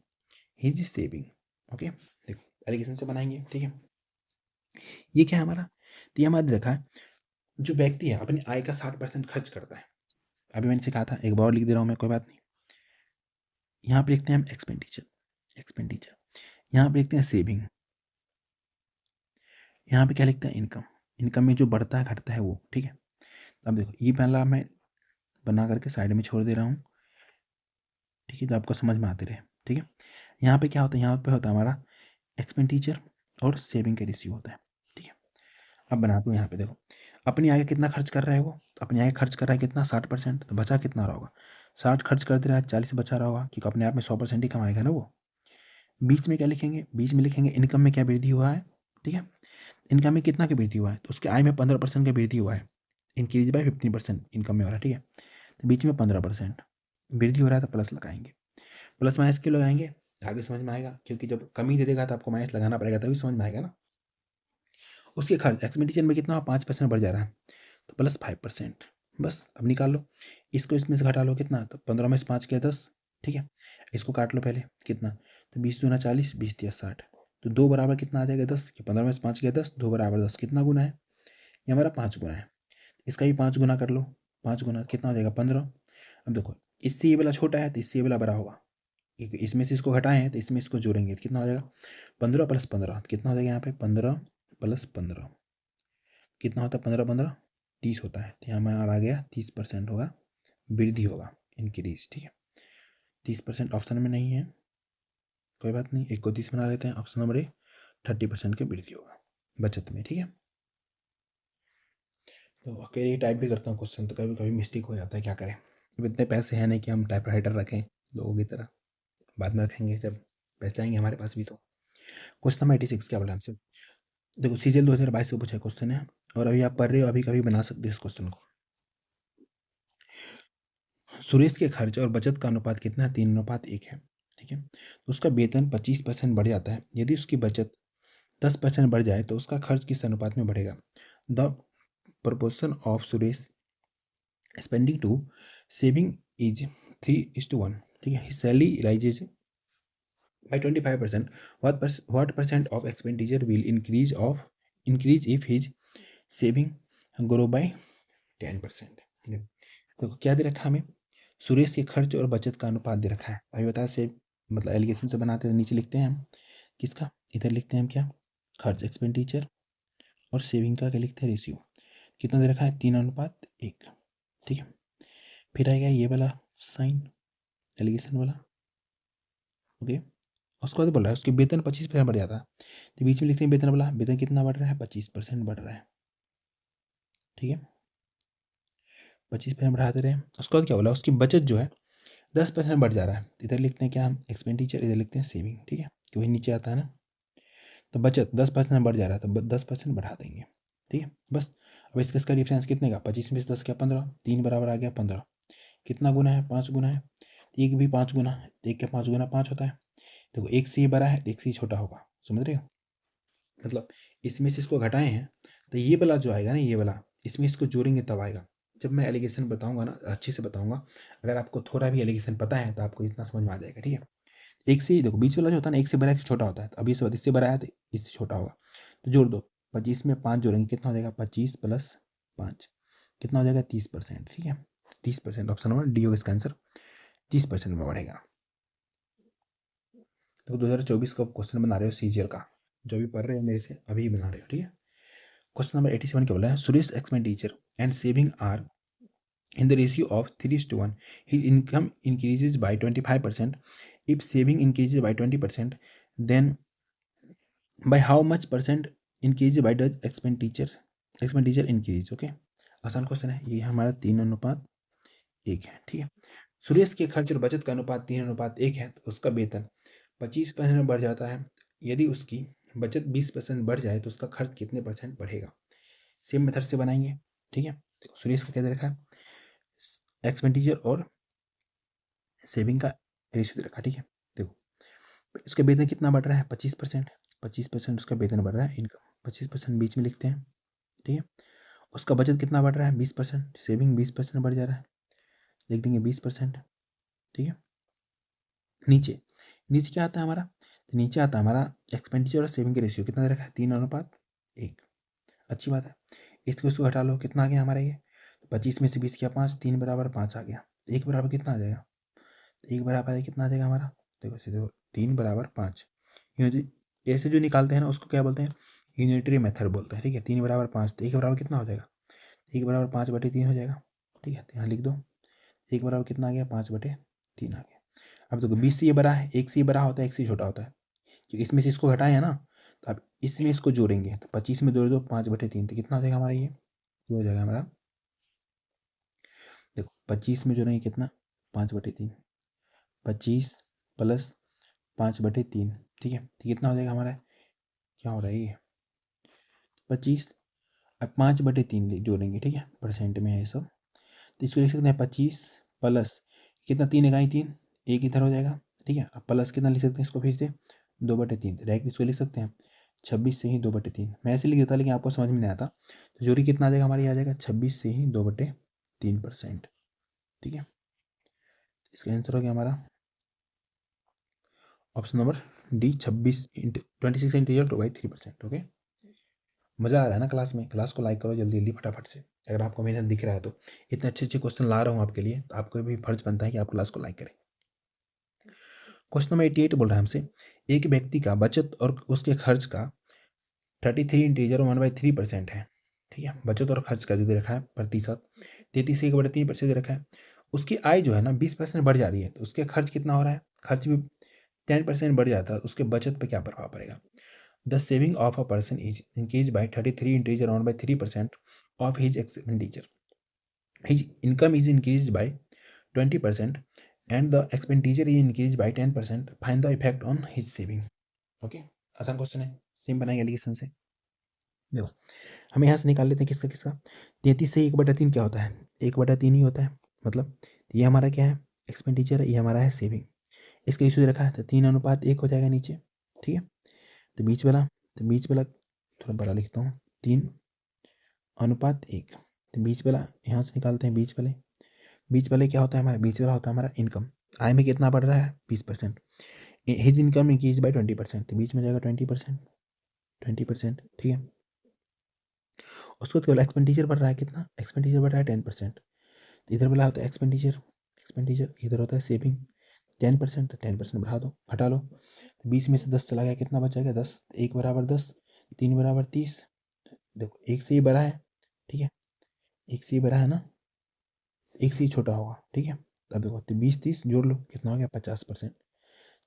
his saving। Okay, देखो एलिगेशन से बनाएंगे। ठीक है, ये क्या है हमारा, तो ये हमारा रखा है, जो व्यक्ति है अपनी आय का 60% खर्च करता है, अभी मैंने से कहा था, एक बार और लिख दे रहा हूँ मैं, कोई बात नहीं। यहाँ पे लिखते हैं हम एक्सपेंडिचर, एक्सपेंडिचर, यहाँ पे लिखते हैं सेविंग, यहाँ पे क्या लिखते हैं इनकम, इनकम में जो बढ़ता है घटता है वो। ठीक है, अब देखो ये पहला मैं बना करके साइड में छोड़ दे रहा हूँ। ठीक है, तो आपको समझ में आते रहे। ठीक है, यहाँ पे क्या होता है, यहाँ पे होता है हमारा एक्सपेंडिचर और सेविंग का रेशियो होता है। ठीक है, अब बनाते हैं यहाँ पे, देखो अपनी आय कितना खर्च कर रहा है वो, अपनी आय खर्च कर रहा है कितना 60%, तो बचा कितना रहा होगा, 60 खर्च कर दे रहा है 40 बचा रहा होगा, क्योंकि अपने आप में 100% ही कमाएगा ना वो। बीच में क्या लिखेंगे, बीच में लिखेंगे इनकम में क्या वृद्धि हुआ है। ठीक है, इनकम में कितना की वृद्धि हुआ है, तो उसके आय में 15% का वृद्धि हुआ है, इंक्रीज बाय 15% इनकम में हो रहा है। ठीक है, तो बीच में 15% वृद्धि हो रहा है, तो प्लस लगाएंगे, प्लस माइनस क्यों लगाएंगे, आगे समझ में आएगा, क्योंकि जब कमी दे देगा तो आपको माइनस लगाना पड़ेगा, तभी समझ में आएगा ना। उसके खर्च एक्सपेंडिचर में कितना 5% बढ़ जा रहा है, तो प्लस 5%, बस अब निकाल लो, इसको इसमें से घटा लो, कितना, तो 15 में से 5 किया 10। ठीक है, इसको काट लो पहले, कितना, तो 20 दूना 40, 20 दिया 60, तो 2 बराबर कितना आ जाएगा 10, कि 15 में से 5 किया 10, 2 बराबर 10, कितना गुना है, ये हमारा 5 गुना है, इसका भी 5 गुना कर लो, 5 गुना कितना हो जाएगा 15। अब देखो इससे ये वाला छोटा है तो इससे ये वाला बड़ा होगा, इसमें से इसको घटाए हैं तो इसमें इसको जोड़ेंगे तो कितना हो जाएगा 15 + 15, कितना हो जाएगा यहाँ पे 15 + 15, कितना होता है 15 15 30 होता है, तो यहाँ हमारा आ गया 30% होगा, वृद्धि होगा, इंक्रीज। ठीक है, 30% ऑप्शन में नहीं है, कोई बात नहीं, एक को 30 बना लेते हैं, ऑप्शन नंबर ए 30% की वृद्धि होगा बचत में। ठीक है, तो अकेले ही टाइप भी करता हूँ क्वेश्चन, तो कभी कभी मिस्टेक हो जाता है, क्या करें, अब इतने पैसे हैं नहीं कि हम टाइप राइटर रखें लोगों की तरह, बाद में रखेंगे जब पैसे आएंगे हमारे पास भी। तो क्वेश्चन नंबर 86 क्या बोला हमसे, देखो सीजीएल 2022 से पूछा क्वेश्चन है, और अभी आप पढ़ रहे हो, अभी कभी बना सकते हो इस क्वेश्चन को। सुरेश के खर्च और बचत का अनुपात कितना है, 3:1 है। ठीक है, तो उसका वेतन 25% बढ़ जाता है, यदि उसकी बचत 10% बढ़ जाए तो उसका खर्च किस अनुपात में बढ़ेगा। The proportion of Suresh spending to saving is 3:1। ठीक है, salary raises by 25%, what percent of expenditure will increase if his saving grow by 10%। तो क्या दे रखा है हमें, सुरेश के खर्च और बचत का अनुपात दे रखा है, अभी बता से मतलब एलिगेशन से बनाते हैं, नीचे लिखते हैं हम किसका, इधर लिखते हैं हम क्या, खर्च एक्सपेंडिचर, और सेविंग का क्या लिखते हैं रेशियो, कितना दे रखा है 3:1। ठीक है, फिर आएगा ये वाला साइन एलिगेशन वाला। ओके, उसके बाद बोल रहा है उसके वेतन 25% बढ़ जाता है, तो बीच में लिखते हैं वेतन वाला, वेतन कितना बढ़ रहा है 25% बढ़ रहा है। ठीक है, 25% बढ़ाते रहे, उसके बाद क्या बोला उसकी बचत जो है 10% बढ़ जा रहा है, तो इधर लिखते हैं क्या हम एक्सपेंडिचर, इधर लिखते हैं सेविंग। ठीक है, क्योंकि नीचे आता है ना, तो बचत 10% बढ़ जा रहा है तो 10% बढ़ा देंगे। ठीक है, बस अब इसका डिफरेंस कितने का, 25 में से 10 क्या 15, 3 बराबर आ गया 15, कितना गुना है 5 गुना है, एक भी 5 गुना है, एक क्या 5 गुना 5 होता है, देखो एक से ही बड़ा है एक से ही छोटा होगा, समझ रहे हो, मतलब इसमें से इसको घटाए हैं तो ये वाला जो आएगा ना, ये वाला, इसमें इसको जोड़ेंगे तब आएगा। जब मैं एलिगेशन बताऊंगा ना, अच्छे से बताऊंगा। अगर आपको थोड़ा भी एलिगेशन पता है तो आपको इतना समझ में आ जाएगा, ठीक है। एक से ही देखो, बीच वाला जो होता है ना, एक से बड़ा एक से छोटा होता है। तो अभी इससे बड़ा है तो इससे छोटा होगा, तो जोड़ दो। 25 में 5 जोड़ेंगे कितना हो जाएगा, 25 + 5 कितना हो जाएगा, 30%, ठीक है। 30%, ऑप्शन नंबर डी होगा इसका आंसर, 30% में बढ़ेगा। तो 2024 का क्वेश्चन बना रहे हो सीजीएल का, जो भी पढ़ रहे हो मेरे से अभी बना रहे हो, ठीक है। क्वेश्चन नंबर 87 क्या बोला है, Suresh expenditure and saving are in the ratio of 3:1. His income increases by 25%. If saving increases by 20%, then by how much percent increase by does expenditure increase? Okay, आसान क्वेश्चन है ये। हमारा 3:1 है, ठीक है। सुरेश के खर्च और बचत का अनुपात 3:1 है, तो उसका वेतन 25% बढ़ जाता है। यदि उसकी बचत 20% बढ़ जाए तो उसका खर्च कितने परसेंट बढ़ेगा? सेम मेथड से बनाएंगे, ठीक है। तो सुरेश का क्या दे रखा है, एक्सपेंडिचर और सेविंग का रेशियो दे रखा है, ठीक है। देखो उसका वेतन कितना बढ़ रहा है, 25%। 25% उसका वेतन बढ़ रहा है, इनकम 25% बीच में लिखते हैं, ठीक है। उसका बचत कितना बढ़ रहा है, 20%। सेविंग 20% बढ़ जा रहा है, लिख देंगे 20%, ठीक है। नीचे नीचे क्या आता है हमारा, तो नीचे आता है हमारा एक्सपेंडिचर और सेविंग का रेशियो कितना दे रखा है, 3:1। अच्छी बात है। इसको हटा लो, कितना आ गया हमारा ये, 25 में से 20 किया 5, 3 = 5 आ गया। तो 1 बराबर कितना आ जाएगा, 1 बराबर कितना आ जाएगा हमारा, देखो इसे देखो, 3 = 5। ऐसे जो निकालते हैं ना उसको क्या बोलते हैं, यूनिटरी मेथड बोलते हैं, ठीक है। 3 = 5, तो 1 बराबर कितना हो जाएगा, 1 बराबर 5/3 हो जाएगा, ठीक है। तो यहाँ लिख दो, 1 बराबर कितना आ गया, 5/3 आ गया। अब देखो 20 से ये बड़ा है, 1 से ये बड़ा होता है, 1 से छोटा होता है, क्योंकि इसमें से इसको घटाए है ना। तो अब इसमें इसको जोड़ेंगे, तो 25 में जोड़ दो 5/3, तो कितना हो जाएगा हमारा, ये हो जाएगा हमारा, देखो 25 में जोड़ेंगे कितना, 5/3, 25 + 5/3, ठीक है। तो कितना हो जाएगा हमारा, क्या हो रहा है ये, 25। अब 5/3 जोड़ेंगे, ठीक है, परसेंट में है ये सब। तो इसको लिख सकते हैं 25 प्लस कितना, 3 × 3, एक इधर हो जाएगा, ठीक है। अब प्लस कितना लिख सकते हैं इसको फिर से, 2/3, डायरेक्ट इसको लिख सकते हैं 26 से ही 2/3। मैं ऐसे लिख देता लेकिन आपको समझ में नहीं आता। तो जोड़ी कितना आ जाएगा हमारी, आ जाएगा 26 से ही 2/3%, ठीक है। इसका आंसर हो गया हमारा option number D, 26 integer 2/3%, okay. मज़ा आ रहा है ना क्लास में, क्लास को लाइक करो जल्दी जल्दी फटाफट से। अगर आपको मेहनत दिख रहा है तो इतने अच्छे अच्छे क्वेश्चन ला रहा हूँ आपके लिए, तो आपको भी फर्ज बनता है कि आप क्लास को लाइक करें। क्वेश्चन नंबर 88 बोल रहा है हमसे, एक व्यक्ति का बचत और उसके खर्च का 33 इंटीजर 1/3% है, ठीक है। बचत और खर्च का जो दे रखा है प्रतिशत, 33 से 1/3% दे रखा है। उसकी आय जो है ना 20% बढ़ जा रही है, तो उसके खर्च कितना हो रहा है, खर्च भी 10% बढ़ जाता है, उसके बचत पे क्या प्रभाव पड़ेगा। The saving of a person is increase bye 33 integer 1/3% of his expenditure. His income is increased by 20% and the expenditure is increased by 10%. Find the effect on his savings. Okay, आसान क्वेश्चन है, सेम बनाएंगे एलिगेशन से। देखो हम यहाँ से निकाल लेते हैं किसका किसका। 33 से 1/3 क्या होता है, 1/3 ही होता है, मतलब ये हमारा क्या है, एक्सपेंडिचर है, ये हमारा है सेविंग। इसका इशू रखा है तो 3:1 हो जाएगा नीचे, ठीक है। तो बीच वाला थोड़ा बड़ा लिखता हूँ, 3:1। तो बीच वाला यहाँ से निकालते हैं, बीच वाले क्या होता है हमारा, बीच वाला होता है हमारा इनकम। आय में कितना बढ़ रहा है, 20%। हिज इनकम इंक्रीज बाय 20%, तो बीच में जाएगा 20%, ठीक है। उसके बाद केवल एक्सपेंडिचर बढ़ रहा है, कितना एक्सपेंडिचर बढ़ रहा है, 10%। तो इधर वाला होता है एक्सपेंडिचर, इधर होता है सेविंग 10%, तो 10% बढ़ा दो, घटा लो। तो 20 में से 10 चला गया, कितना बचेगा 10, 1 = 10, 3 = 30। देखो एक से ही बड़ा है, ठीक है, एक से ही बड़ा है ना, एक से ही छोटा होगा, ठीक है। अब देखो तो 20 30 जोड़ लो, कितना हो गया 50%।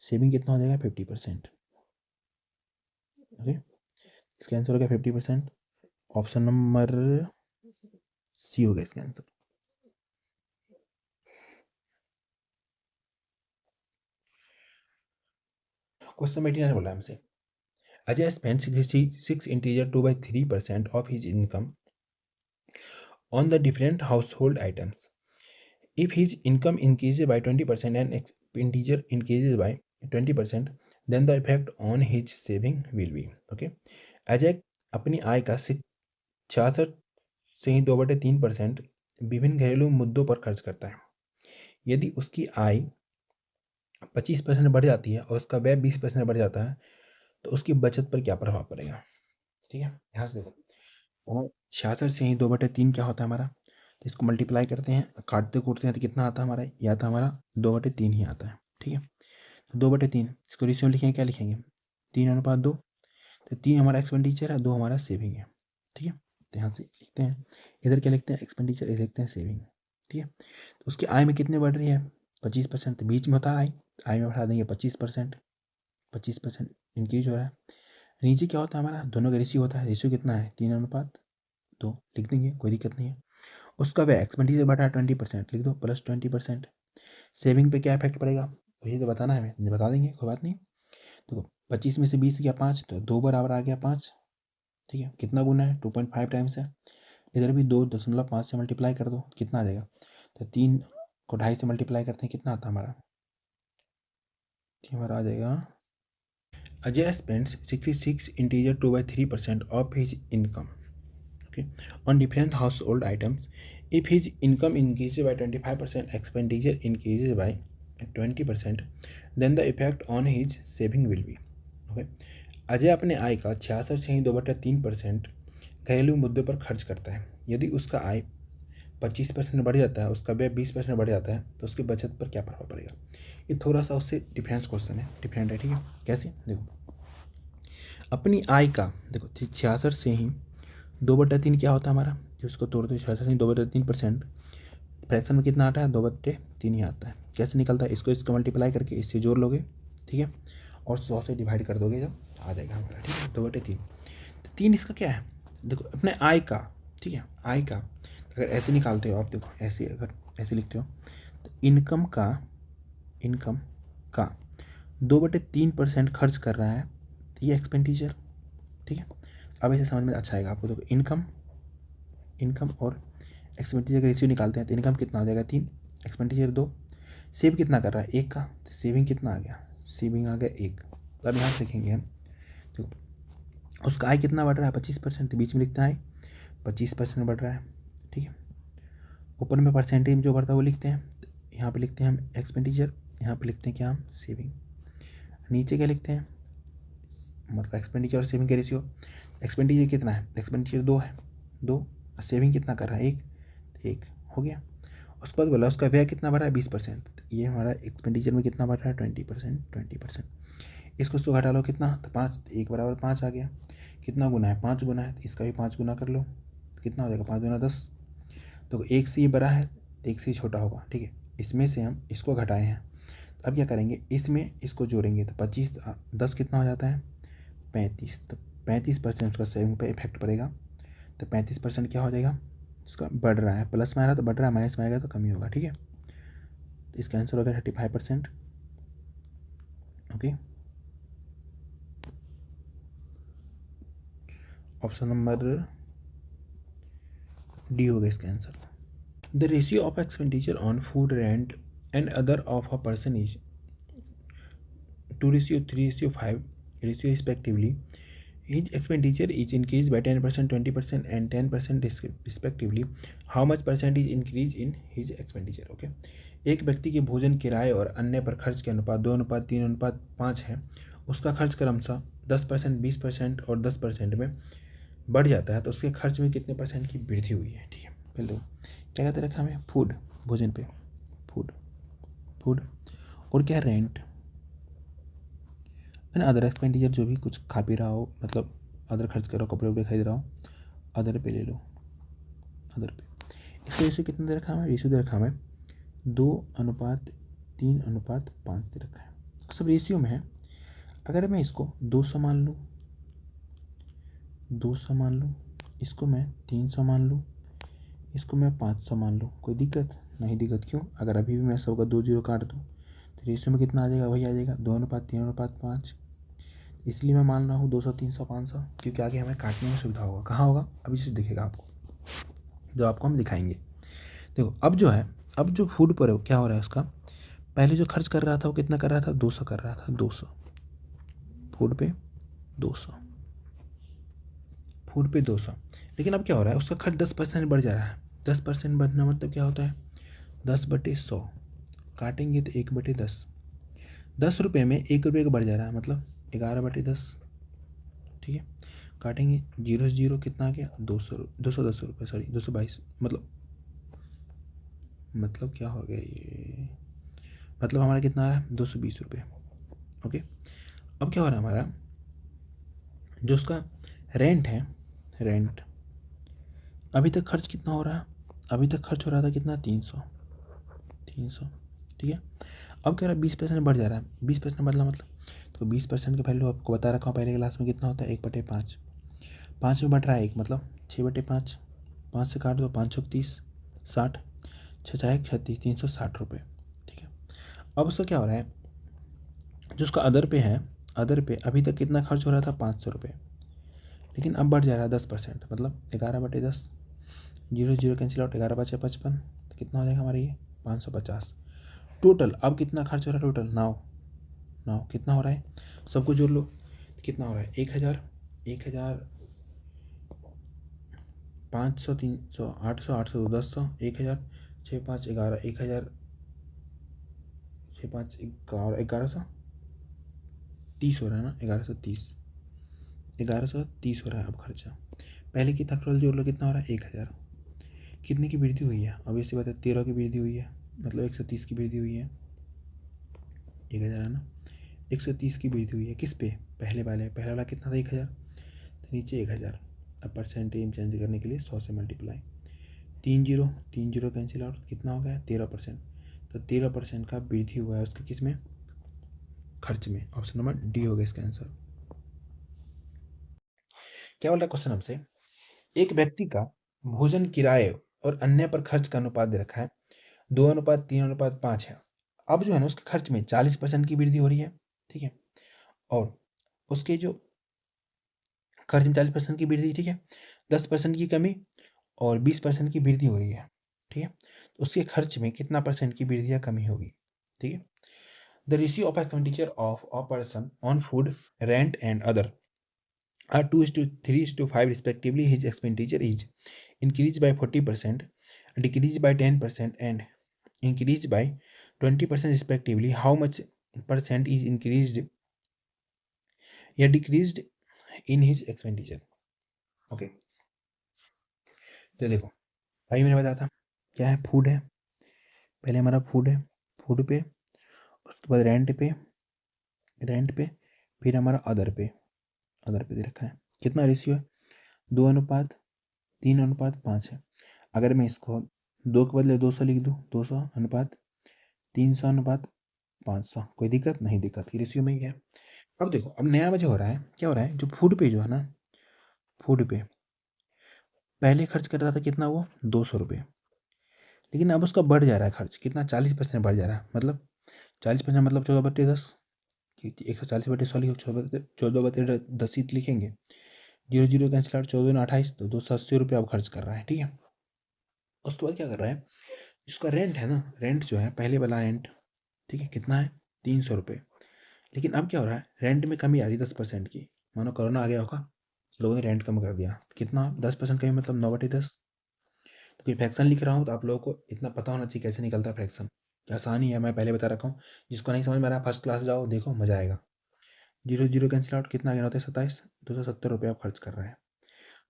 सेविंग कितना हो जाएगा 50%, ओके। इसका आंसर हो गया 50%, ऑप्शन नंबर सी हो गया इसका आंसर। क्वेश्चन नंबर 89 बोला हमसे, Ajay spend 66 integer 2/3% of his income on the different household items. If his income increases by 20% and expenditure increases by 20%, then the effect on his saving will be, okay. Ajay अपनी आय का 66 से ही 2/3% विभिन्न घरेलू मुद्दों पर खर्च करता है। यदि उसकी आय 25% बढ़ जाती है और उसका व्यय 20% बढ़ जाता है तो उसकी बचत पर क्या प्रभाव पड़ेगा। ठीक है, यहाँ से देखो, और 66 से ही 2/3 क्या होता है हमारा, तो इसको मल्टीप्लाई करते हैं, काटते कूटते हैं तो कितना आता है हमारा, ये आता है हमारा 2/3 ही आता है। ठीक है, तो 2/3 इसको रेशियो में लिखेंगे, क्या लिखेंगे, 3:2। तो 3 हमारा एक्सपेंडिचर है, 2 हमारा सेविंग है। ठीक है, तो यहाँ से लिखते हैं, इधर क्या लिखते हैं एक्सपेंडिचर, इधर लिखते हैं सेविंग। ठीक है, तो उसकी आय में कितने बढ़ रही है 25%, तो बीच में होता है आय, आय में बढ़ा देंगे 25%, 25% इंक्रीज हो रहा है। नीचे क्या होता है हमारा, दोनों का रेशियो होता है, रेशियो कितना है 3:2, लिख देंगे, कोई दिक्कत नहीं है। उसका व्यय एक्सपेंडिचर बढ़ा 20%, लिख दो प्लस 20%। सेविंग पे क्या इफेक्ट पड़ेगा, वही तो बताना है हमें, बता देंगे, कोई बात नहीं। तो 25 में से 20 गया 5, तो 2 बराबर आ गया 5। ठीक है, कितना गुना है 2.5 टाइम्स है, इधर भी 2.5 से मल्टीप्लाई कर दो, कितना आ जाएगा, तो 3 को 2.5 से मल्टीप्लाई करते हैं, कितना आता है हमारा, हमारा आ जाएगा, Ajay spends 66 integer 2/3% of his income, okay, on different household items. If his income increases by 25%, expenditure increases by 20%, then the effect on his saving will be, okay. Ajay अपने आय का 66 से ही 2/3% घरेलू मुद्दों पर खर्च करता है। यदि उसका आय 25% बढ़ जाता है, उसका व्यय 20% बढ़ जाता है तो उसकी बचत पर क्या प्रभाव पड़ेगा। ये थोड़ा सा उससे डिफरेंस क्वेश्चन है, डिफरेंट है। ठीक है, कैसे, देखो अपनी आय का, देखो 66 से ही 2/3 क्या होता है हमारा, जो उसको तोड़ दो, 66 से 2/3% फ्रैक्शन में कितना आता है, 2/3 ही आता है। कैसे निकलता है, इसको मल्टीप्लाई करके इससे जोड़ लोगे, ठीक है, और 100 से डिवाइड कर दोगे, जब आ जाएगा हमारा, ठीक है, 2/3। तो 3 इसका क्या है, देखो अपने आय का, ठीक है, आय का अगर ऐसे निकालते हो आप, देखो ऐसे, अगर ऐसे लिखते हो तो इनकम का 2/3% खर्च कर रहा है, तो ये एक्सपेंडिचर। ठीक है, अब ऐसे समझ में अच्छा आएगा आपको। देखो इनकम और एक्सपेंडिचर का रेशियो निकालते हैं, तो इनकम कितना हो जाएगा 3, एक्सपेंडिचर 2, सेव कितना कर रहा है 1 का, तो सेविंग कितना आ गया, सेविंग आ गया 1। तो अब यहाँ से लिखेंगे हम, देखो उसका आय कितना बढ़ रहा है 25%, तो बीच में लिखते हैं आय 25% बढ़ रहा है। ठीक है, ऊपर में परसेंटेज जो बढ़ता है वो लिखते हैं, यहाँ पे लिखते हैं हम एक्सपेंडिचर, यहाँ पे लिखते हैं क्या हम सेविंग, नीचे क्या लिखते हैं, मतलब एक्सपेंडिचर और सेविंग का रेशियो। एक्सपेंडिचर कितना है, एक्सपेंडिचर 2 है, 2, और सेविंग कितना कर रहा है 1 हो गया। उसके बाद बोला उसका व्यय कितना बढ़ रहा है 20%, ये हमारा एक्सपेंडिचर में कितना बढ़ रहा है 20%। इसको उसको घटा लो कितना, तो 5, 1 बराबर 5 आ गया। कितना गुना है 5 गुना है, तो इसका भी 5 गुना कर लो, तो कितना हो जाएगा 5 गुना 10। तो 1 से ये बड़ा है, 1 से ही छोटा होगा। ठीक है, इसमें से हम इसको घटाए हैं, अब क्या करेंगे, इसमें इसको जोड़ेंगे, तो 25 10 कितना हो जाता है 35, तो 35% उसका सेविंग पे इफेक्ट पड़ेगा। तो 35% क्या हो जाएगा, इसका बढ़ रहा है, प्लस में आ रहा तो बढ़ रहा है, माइनस में आएगा तो कमी होगा। ठीक है, तो इसका आंसर होगा 35%। ओके, ऑप्शन नंबर डी होगा इसका answer. The ratio of expenditure on food, rent and other of a person is 2:3:5 ratio respectively. His expenditure is increased by 10%, 20% and 10% respectively. How much percentage increase in his expenditure? Okay. एक व्यक्ति के भोजन, किराए और अन्य पर खर्च के अनुपात 2:3:5 है। उसका खर्च क्रमशः 10%, 20% और 10% में बढ़ जाता है, तो उसके खर्च में कितने परसेंट की वृद्धि हुई है। ठीक है, पहले तो क्या कहते रखा हमें, फूड, भोजन पे फूड और क्या, रेंट एंड अदर एक्सपेंडिचर, जो भी कुछ खा पी रहा हो, मतलब अदर खर्च कर रहा हो, कपड़े वपड़े खरीद रहा हो, अदर पे ले लो, अदर पे। इसका रेशियो कितना दे रखा है, रेशियो दे रखा है 2:3:5 दे रखा है, सब रेशियो में है। अगर मैं इसको 200 मान लूँ, 200 मान लूँ, इसको मैं 300 मान लूँ, इसको मैं 500 मान लूँ, कोई दिक्कत नहीं, दिक्कत क्यों, अगर अभी भी मैं सबका 2 0 काट दूँ तो रेशियो में कितना आ जाएगा, वही आ जाएगा 2:3:5। इसलिए मैं मान रहा हूँ 200, 300, 500, क्योंकि आगे हमें काटने में सुविधा होगा। कहाँ होगा, अभी से दिखेगा आपको, जो आपको हम दिखाएंगे। देखो अब जो है, अब जो फूड पर है क्या हो रहा है, उसका पहले जो खर्च कर रहा था वो कितना कर रहा था 200 कर रहा था, 200 फूड पे, 200 फूड पे 200, लेकिन अब क्या हो रहा है, उसका खर्च 10% बढ़ जा रहा है। 10% बढ़ना मतलब क्या होता है, 10/100 काटेंगे तो 1/10, 10 रुपये में 1 रुपये का बढ़ जा रहा है, मतलब 11/10। ठीक है, काटेंगे जीरो से जीरो, कितना आ गया, 210 रुपये, सॉरी 222, मतलब क्या हो गया ये, मतलब हमारा कितना आ रहा है, 220 रुपये। ओके, अब क्या हो रहा है हमारा, जो उसका रेंट है, रेंट अभी तक खर्च कितना हो रहा है, अभी तक खर्च हो रहा था कितना, 300। ठीक है, अब क्या हो रहा है, 20% बढ़ जा रहा है, 20% बदला मतलब, तो 20% का वैल्यू आपको बता रखा हूँ पहले क्लास में, कितना होता है, 1/5, 5 में बढ़ रहा है 1, मतलब 6/5, 5 से काट दो, 5×30 60, 6×1 36, 360 रुपये। ठीक है, अब उसका क्या हो रहा है, जो उसका अदर पे है, अदर पे अभी तक कितना खर्च हो रहा था, 500 रुपये, लेकिन अब बढ़ जा रहा है 10%, मतलब 11/10, जीरो जीरो कैंसिल आउट, 11×5 = 55, तो कितना हो जाएगा हमारा ये, 550। टोटल अब कितना खर्च हो रहा है, टोटल नाउ, नाउ कितना हो रहा है, सबको जोड़ लो, कितना हो रहा है, 1000, 1000, 500, 300, 800, 800, 1000, 1000, 6×5 = 11, 1000, 6×5 = 1130 हो रहा है ना, 1130, 1130 हो रहा है अब खर्चा। पहले कितना टोटल जोड़ लो, कितना हो रहा है, 1000, कितने की वृद्धि हुई है, अब इससे बता, 13 की वृद्धि हुई है, मतलब 130 की वृद्धि हुई है, 1000 है ना, 130 की वृद्धि हुई है किस पे, पहले वाले, पहला वाला कितना था, 1000, तो नीचे 1000, अब परसेंटेज चेंज करने के लिए 100 से मल्टीप्लाई, 3 जीरो कैंसिल आउट, कितना हो गया, 13%, तो 13% का वृद्धि हुआ है उसके किस में, खर्च में। ऑप्शन नंबर डी हो गया इसका आंसर। क्या बोल रहा है क्वेश्चन हमसे, एक व्यक्ति का भोजन, किराए और अन्य पर खर्च का अनुपात दे रखा है, 2:3:5 है। अब जो है ना, उसके खर्च में 40% की वृद्धि हो रही है। ठीक है, और उसके जो खर्च में 40% की वृद्धि, ठीक है, 10% की कमी और 20% की वृद्धि हो रही है। ठीक है, तो उसके खर्च में कितना परसेंट की वृद्धि या कमी होगी। ठीक है, the ratio of expenditure of a person on food, rent and other are 2:3:5 respectively. His expenditure is increased by 40%, decreased by 10%, and increased by 20% respectively. How much percent is increased या decreased in his expenditure? Okay, तो देखो भाई, मैंने बताया था क्या है, फूड है, पहले हमारा फूड है, फूड पे, उसके बाद रेंट पे, रेंट पे, फिर हमारा अदर पे, अदर पे दे रखा है, कितना रेशियो है, 2:3:5 है। अगर मैं इसको 2 के बदले 200 लिख दूँ, 200:300:500, कोई दिक्कत नहीं, दिक्कत की रेशियो में ही है। अब देखो, अब नया में जो हो रहा है, क्या हो रहा है, जो फूड पे जो है ना, फूड पे पहले खर्च कर रहा था कितना, वो 200 रुपये, लेकिन अब उसका बढ़ जा रहा है खर्च, कितना, 40% बढ़ जा रहा है, मतलब 40% मतलब 14/10, 140/100 लिखो, 14/10 ही लिखेंगे, जीरो जीरो कैंसिल आउट, 14×28, तो 280 रुपये अब खर्च कर रहा है। ठीक है, उसके बाद क्या कर रहा है, जिसका रेंट है ना, रेंट जो है, पहले वाला रेंट, ठीक है, कितना है, 300 रुपये, लेकिन अब क्या हो रहा है, रेंट में कमी आ रही है 10% की, मानो कोरोना आ गया होगा, लोगों ने रेंट कम कर दिया, कितना, 10% कमी, मतलब 9/10। तो कोई फ्रैक्शन लिख रहा हूँ तो आप लोगों को इतना पता होना चाहिए कैसे निकलता है फ्रैक्शन, आसानी है, मैं पहले बता रखा हूँ, जिसको नहीं समझ में आ रहा, फर्स्ट क्लास जाओ, देखो मजा आएगा। जीरो जीरो कैंसिल आउट, कितना गया होता है, 27, 270 रुपये आप खर्च कर रहा है।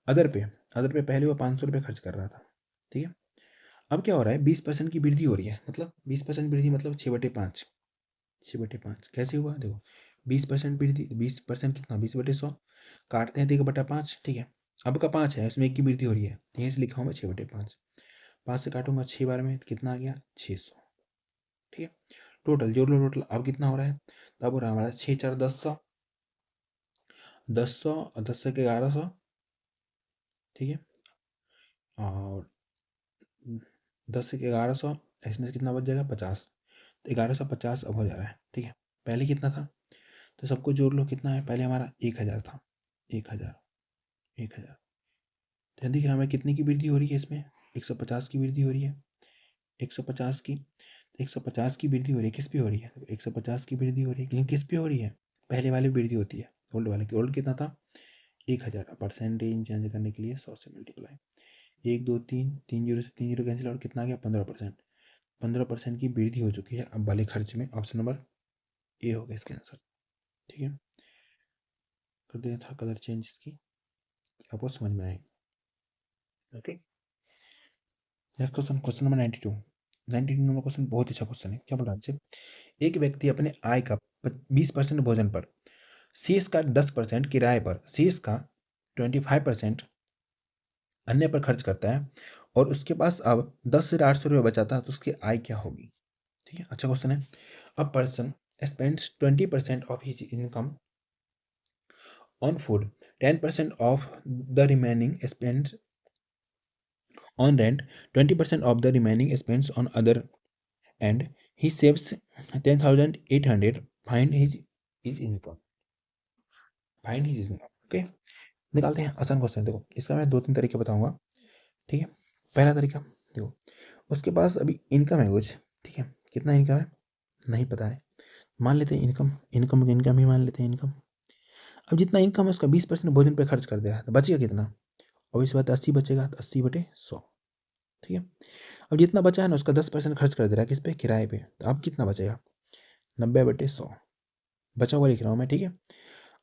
अदर पे, अदर पे पहले वो 500 रुपये खर्च कर रहा था। ठीक है, अब क्या हो रहा है, 20% की वृद्धि हो रही है, मतलब 20% वृद्धि मतलब 6/5, 6/5 कैसे हुआ, देखो 20% वृद्धि, 20% कितना, 20/100, काटते हैं तो 1/5। ठीक है, अब का 5 है, उसमें 1 की वृद्धि हो रही है, यहीं से लिखा हूँ मैं 6/5, 5 से काटूंगा 6 बार में, तो कितना आ गया, 600। ठीक है, टोटल जोड़ लो, टोटल अब कितना हो रहा है, तब हो रहा है हमारा 6×4 = 10, 10 और 10 से 1100। ठीक है, और 10 से 1100, इसमें से कितना बच जाएगा, 50, तो 1150 अब हो जा रहा है। ठीक है, पहले कितना था, तो सबको जोड़ लो, कितना है, पहले हमारा 1000 था, 1000, 1000, ध्यान दिख रहा है, कितने की वृद्धि हो रही है इसमें, 150 की वृद्धि हो रही है, 150 की, 150 की वृद्धि हो रही है, किस पे हो रही है, 150 की वृद्धि हो रही है, लेकिन किस पे हो रही है, पहले वाले वृद्धि होती है, ओल्ड वाले की, ओल्ड कितना था, 1000 परसेंटेज चेंज करने के लिए 100 से मल्टीप्लाई, 1 2 3, 3 जीरो से 3 जीरो कैंसिल और कितना आ गया 15%। 15% की वृद्धि हो चुकी है अब वाले खर्च में। ऑप्शन नंबर ए हो गया इसका आंसर। ठीक है, कर दिया था कलर चेंज इसकी, आपको समझ में आएगा। Okay, next question, question number 92। 92 number question बहुत अच्छा क्वेश्चन है। क्या बोल रहा है आपसे, एक व्यक्ति अपने आय का 20% भोजन पर, शेष का 10% किराए पर, शेष का 25% अन्य पर खर्च करता है और उसके पास अब 10,800 रुपये बचाता है, तो उसकी आय क्या होगी। ठीक है, अच्छा क्वेश्चन है। A person spends 20% of his income on food, 10% of the remaining spends on rent, 20% of the remaining spends on other, and he saves 10,800. Find his income. Find his income. Okay, निकालते हैं। आसान क्वेश्चन, देखो इसका मैं 2-3 तरीके बताऊंगा। ठीक है, पहला तरीका देखो, उसके पास अभी इनकम है कुछ। ठीक है, कितना इनकम है नहीं पता है, मान लेते हैं इनकम, इनकम ही मान लेते हैं इनकम। अब जितना इनकम है उसका 20% भोजन पे खर्च कर दिया तो बचेगा कितना, और इस बात 80 बचेगा, तो 80/100। ठीक है, अब जितना बचा है ना उसका 10% खर्च कर दे रहा है किस पे, किराए पे, तो अब कितना बचेगा 90/100 बचा हुआ लिख रहा हूँ मैं। ठीक है,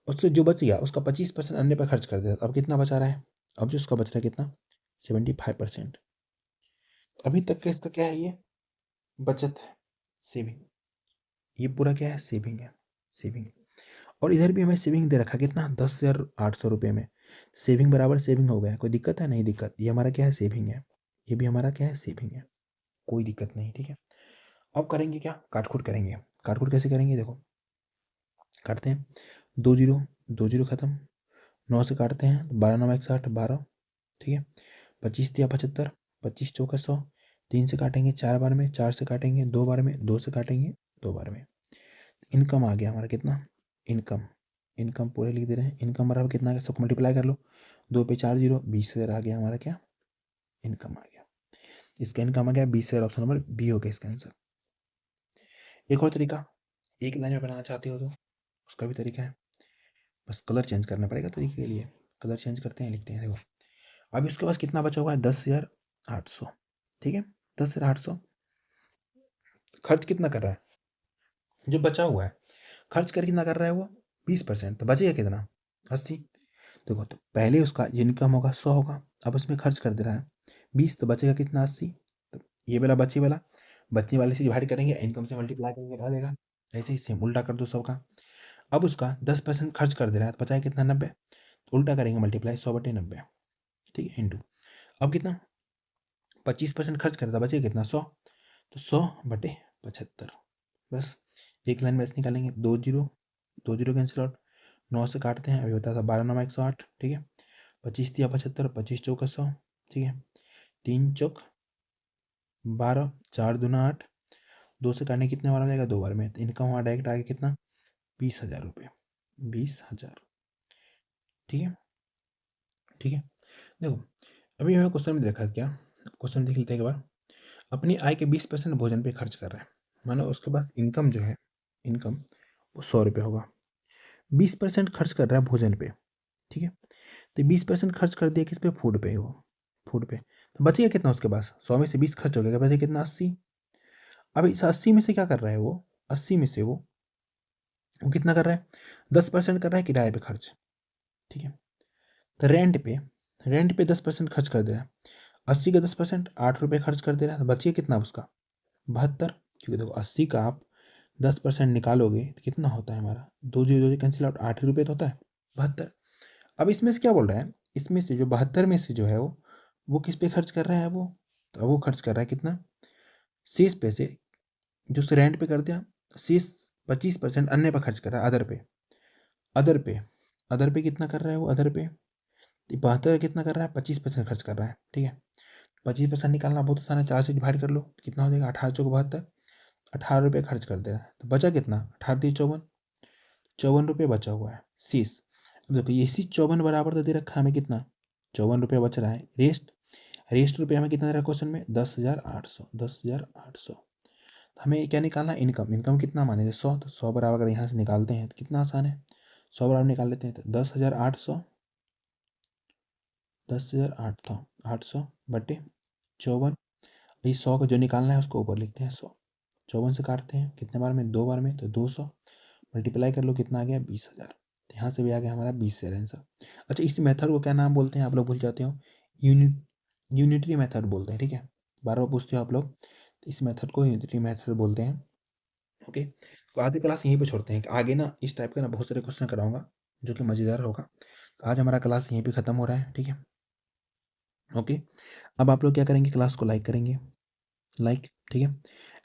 उससे जो बच गया उसका 25% अन्य पर खर्च कर दिया, अब कितना बचा रहा है, अब जो उसका बच रहा है कितना 75%। अभी तक का इसका क्या है, ये बचत है, सेविंग, ये पूरा क्या है सेविंग है, सेविंग। और इधर भी हमें सेविंग दे रखा कितना 10,800 रुपये में, सेविंग बराबर सेविंग हो गया, कोई दिक्कत है नहीं दिक्कत, ये हमारा क्या है सेविंग है, ये भी हमारा क्या है सेविंग है, कोई दिक्कत नहीं। ठीक है, अब करेंगे क्या, काटखूट करेंगे। काटखूट कैसे करेंगे, देखो काटते हैं, 2 जीरो, 2 जीरो खत्म, 9 से काटते हैं 12 9 160 12। ठीक है, 25 तिया 75, 25 चौका 100, 3 से काटेंगे 4 बार में, 4 से काटेंगे 2 बार में, 2 से काटेंगे 2 बार में। इनकम आ गया हमारा कितना, इनकम, इनकम पूरे लिख दे रहे हैं, इनकम बराबर कितना आ गया, सबको मल्टीप्लाई कर लो, 2 पे 4 जीरो, 20,000 आ गया हमारा क्या, इनकम आ गया। इसका इनकम आ गया 20,000, ऑप्शन नंबर बी हो गया इसका आंसर। एक और तरीका, एक लाइन में बनाना चाहते हो तो उसका भी तरीका है, बस कलर चेंज करना पड़ेगा तरीके के लिए। कलर चेंज करते हैं, लिखते हैं, देखो अभी उसके पास कितना बचा हुआ है 10,800। ठीक है, 10,800, खर्च कितना कर रहा है, जो बचा हुआ है खर्च कर कितना कर रहा है वो 20%, तो बचेगा कितना 80। देखो तो पहले उसका इनकम होगा 100 होगा, अब उसमें खर्च कर दे रहा है 20, तो बचेगा कितना 80। तो ये वाला बचने वाले से डिवाइड करेंगे, इनकम से मल्टीप्लाई करेंगे रह देगा, ऐसे ही सेम उल्टा कर दो सबका। अब उसका 10% खर्च कर दे रहा है तो बचाए कितना 90, तो उल्टा करेंगे मल्टीप्लाई 100/90। ठीक है, इंटू, अब कितना 25% खर्च करता बचेगा कितना 100, तो 100/75। बस एक लाइन में ऐसे निकालेंगे, 2 जीरो, 2 जीरो कैंसिल आउट, 9 से काटते हैं, अभी होता था 12 9 108। ठीक है, 25 तिया 75, 25 चौका 100। ठीक है, 3 चौक 12, 4 दूना 8, 2 से काटने कितने बार हो जाएगा 2 बार में, तो इनकम हमारा डायरेक्ट आ गया कितना 20,000 रुपये, 20,000। ठीक है, ठीक है, देखो अभी हमें क्वेश्चन में देखा क्या, क्वेश्चन देख लेते हैं एक बार। अपनी आय के 20% भोजन पे खर्च कर रहा है, मानो उसके पास इनकम जो है, इनकम वो 100 रुपये होगा, 20% खर्च कर रहा है भोजन पे। ठीक है, तो 20% खर्च कर दिया किस पे, फूड पे, वो फूड पे, तो बचेगा कितना उसके पास, 100 में से 20 खर्च हो गया, बचेगा कितना 80। अब इस 80 में से क्या कर रहा है वो, 80 में से वो कितना कर रहा है 10% कर रहा है किराए पे खर्च। ठीक है, तो रेंट पे 10% खर्च कर दे रहा है, 80 का 10% 8 रुपये खर्च कर दे रहा है, तो बचिए कितना उसका 72। क्योंकि देखो 80 का आप 10% निकालोगे तो कितना होता है हमारा, 2 जीरो 2 कैंसिल आउट, 8 रुपये तो होता है 72। अब इसमें से क्या बोल रहा है, इसमें से जो 72 में से जो है वो किस पे खर्च कर रहा है वो, तो वो खर्च कर रहा है कितना, शेष पैसे जो उस रेंट पे कर दिया, शेष 25% अन्य पर खर्च कर रहा है, अदर पे अदर पे कितना कर रहा है वो, अदर पे 72 कितना कर रहा है 25% खर्च कर रहा है। ठीक है, 25% निकालना बहुत आसान है, 4 से डिवाइड कर लो कितना हो जाएगा 18 चौक 72, 18 रुपये खर्च कर दे रहा है, तो बचा कितना 18 × 3 = 54, 54 रुपये बचा हुआ है शेष। अब देखो ये इसी 54 बराबर तो दे रखा है हमें कितना 54 रुपये बच रहा है, रेस्ट रुपये हमें कितना दे रहा है क्वेश्चन में 10,800, 10,800। हमें क्या निकालना है, इनकम कितना माने थे 100, तो 100 बराबर अगर यहाँ से निकालते हैं तो कितना आसान है, 100 बराबर निकाल लेते हैं तो 10,800 10,008 था, 800/54। ये 100 का जो निकालना है उसको ऊपर लिखते हैं 100। 54 से काटते हैं कितने बार में, 2 बार में, तो 200 मल्टीप्लाई कर लो कितना आ गया 20,000। तो यहाँ से भी आ गया हमारा 20,000 आंसर। अच्छा, इस मेथड को क्या नाम बोलते हैं आप लोग भूल जाते हो? यूनिटरी मेथड बोलते हैं, ठीक है। बार बार पूछते हो आप लोग, तो इस मेथड को यूनिटरी मेथड बोलते हैं। ओके, तो आज की क्लास यहीं पे छोड़ते हैं। आगे ना इस टाइप का ना बहुत सारे क्वेश्चन कराऊंगा जो कि मज़ेदार होगा। तो आज हमारा क्लास यहीं पे ख़त्म हो रहा है, ठीक है। ओके, अब आप लोग क्या करेंगे, क्लास को लाइक करेंगे, लाइक, ठीक है।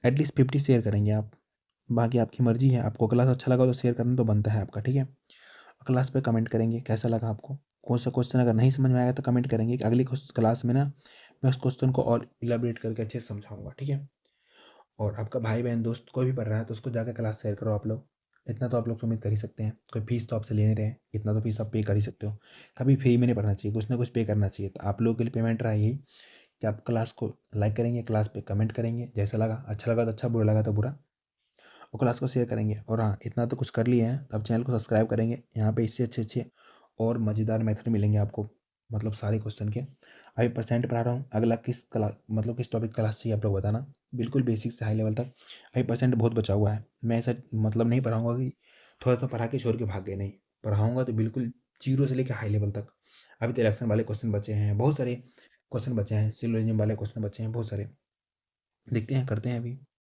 एटलीस्ट 50 शेयर करेंगे आप, बाकी आपकी मर्जी है। आपको क्लास अच्छा लगा तो शेयर करना तो बनता है आपका, ठीक है। क्लास पे कमेंट करेंगे कैसा लगा आपको। कौन सा क्वेश्चन अगर नहीं समझ में आएगा तो कमेंट करेंगे कि अगली क्लास में ना मैं उस क्वेश्चन को और इलाबरेट करके अच्छे से समझाऊंगा, ठीक है। और आपका भाई बहन दोस्त कोई भी पढ़ रहा है तो उसको जाकर क्लास शेयर करो आप लोग। इतना तो आप लोग से उम्मीद कर ही सकते हैं, कोई फीस तो आपसे ले नहीं रहे हैं, इतना तो फीस आप पे कर ही सकते हो। कभी फ्री में नहीं पढ़ना चाहिए, कुछ ना कुछ पे करना चाहिए। तो आप लोगों के लिए पेमेंट रहा यही कि आप क्लास को लाइक करेंगे, क्लास पे कमेंट करेंगे, जैसा लगा, अच्छा लगा तो अच्छा, बुरा लगा तो बुरा, और क्लास को शेयर करेंगे। और हाँ, इतना तो कुछ कर लिए हैं, अब चैनल को सब्सक्राइब करेंगे। यहाँ पे इससे अच्छे अच्छे और मज़ेदार मेथड मिलेंगे आपको, मतलब सारे क्वेश्चन के। अभी परसेंट पढ़ा रहा हूँ, अगला किस क्लास मतलब किस टॉपिक क्लास चाहिए आप लोग बताना, बिल्कुल बेसिक से हाई लेवल तक। अभी परसेंट बहुत बचा हुआ है, मैं ऐसा मतलब नहीं पढ़ाऊँगा कि थोड़ा सा पढ़ा के छोड़ के भाग गए, नहीं। पढ़ाऊँगा तो बिल्कुल जीरो से लेकर हाई लेवल तक। अभी तो इलेक्शन वाले क्वेश्चन बचे हैं, बहुत सारे क्वेश्चन बचे हैं, सिलोजिज्म वाले क्वेश्चन बचे हैं बहुत सारे। देखते हैं, करते हैं अभी।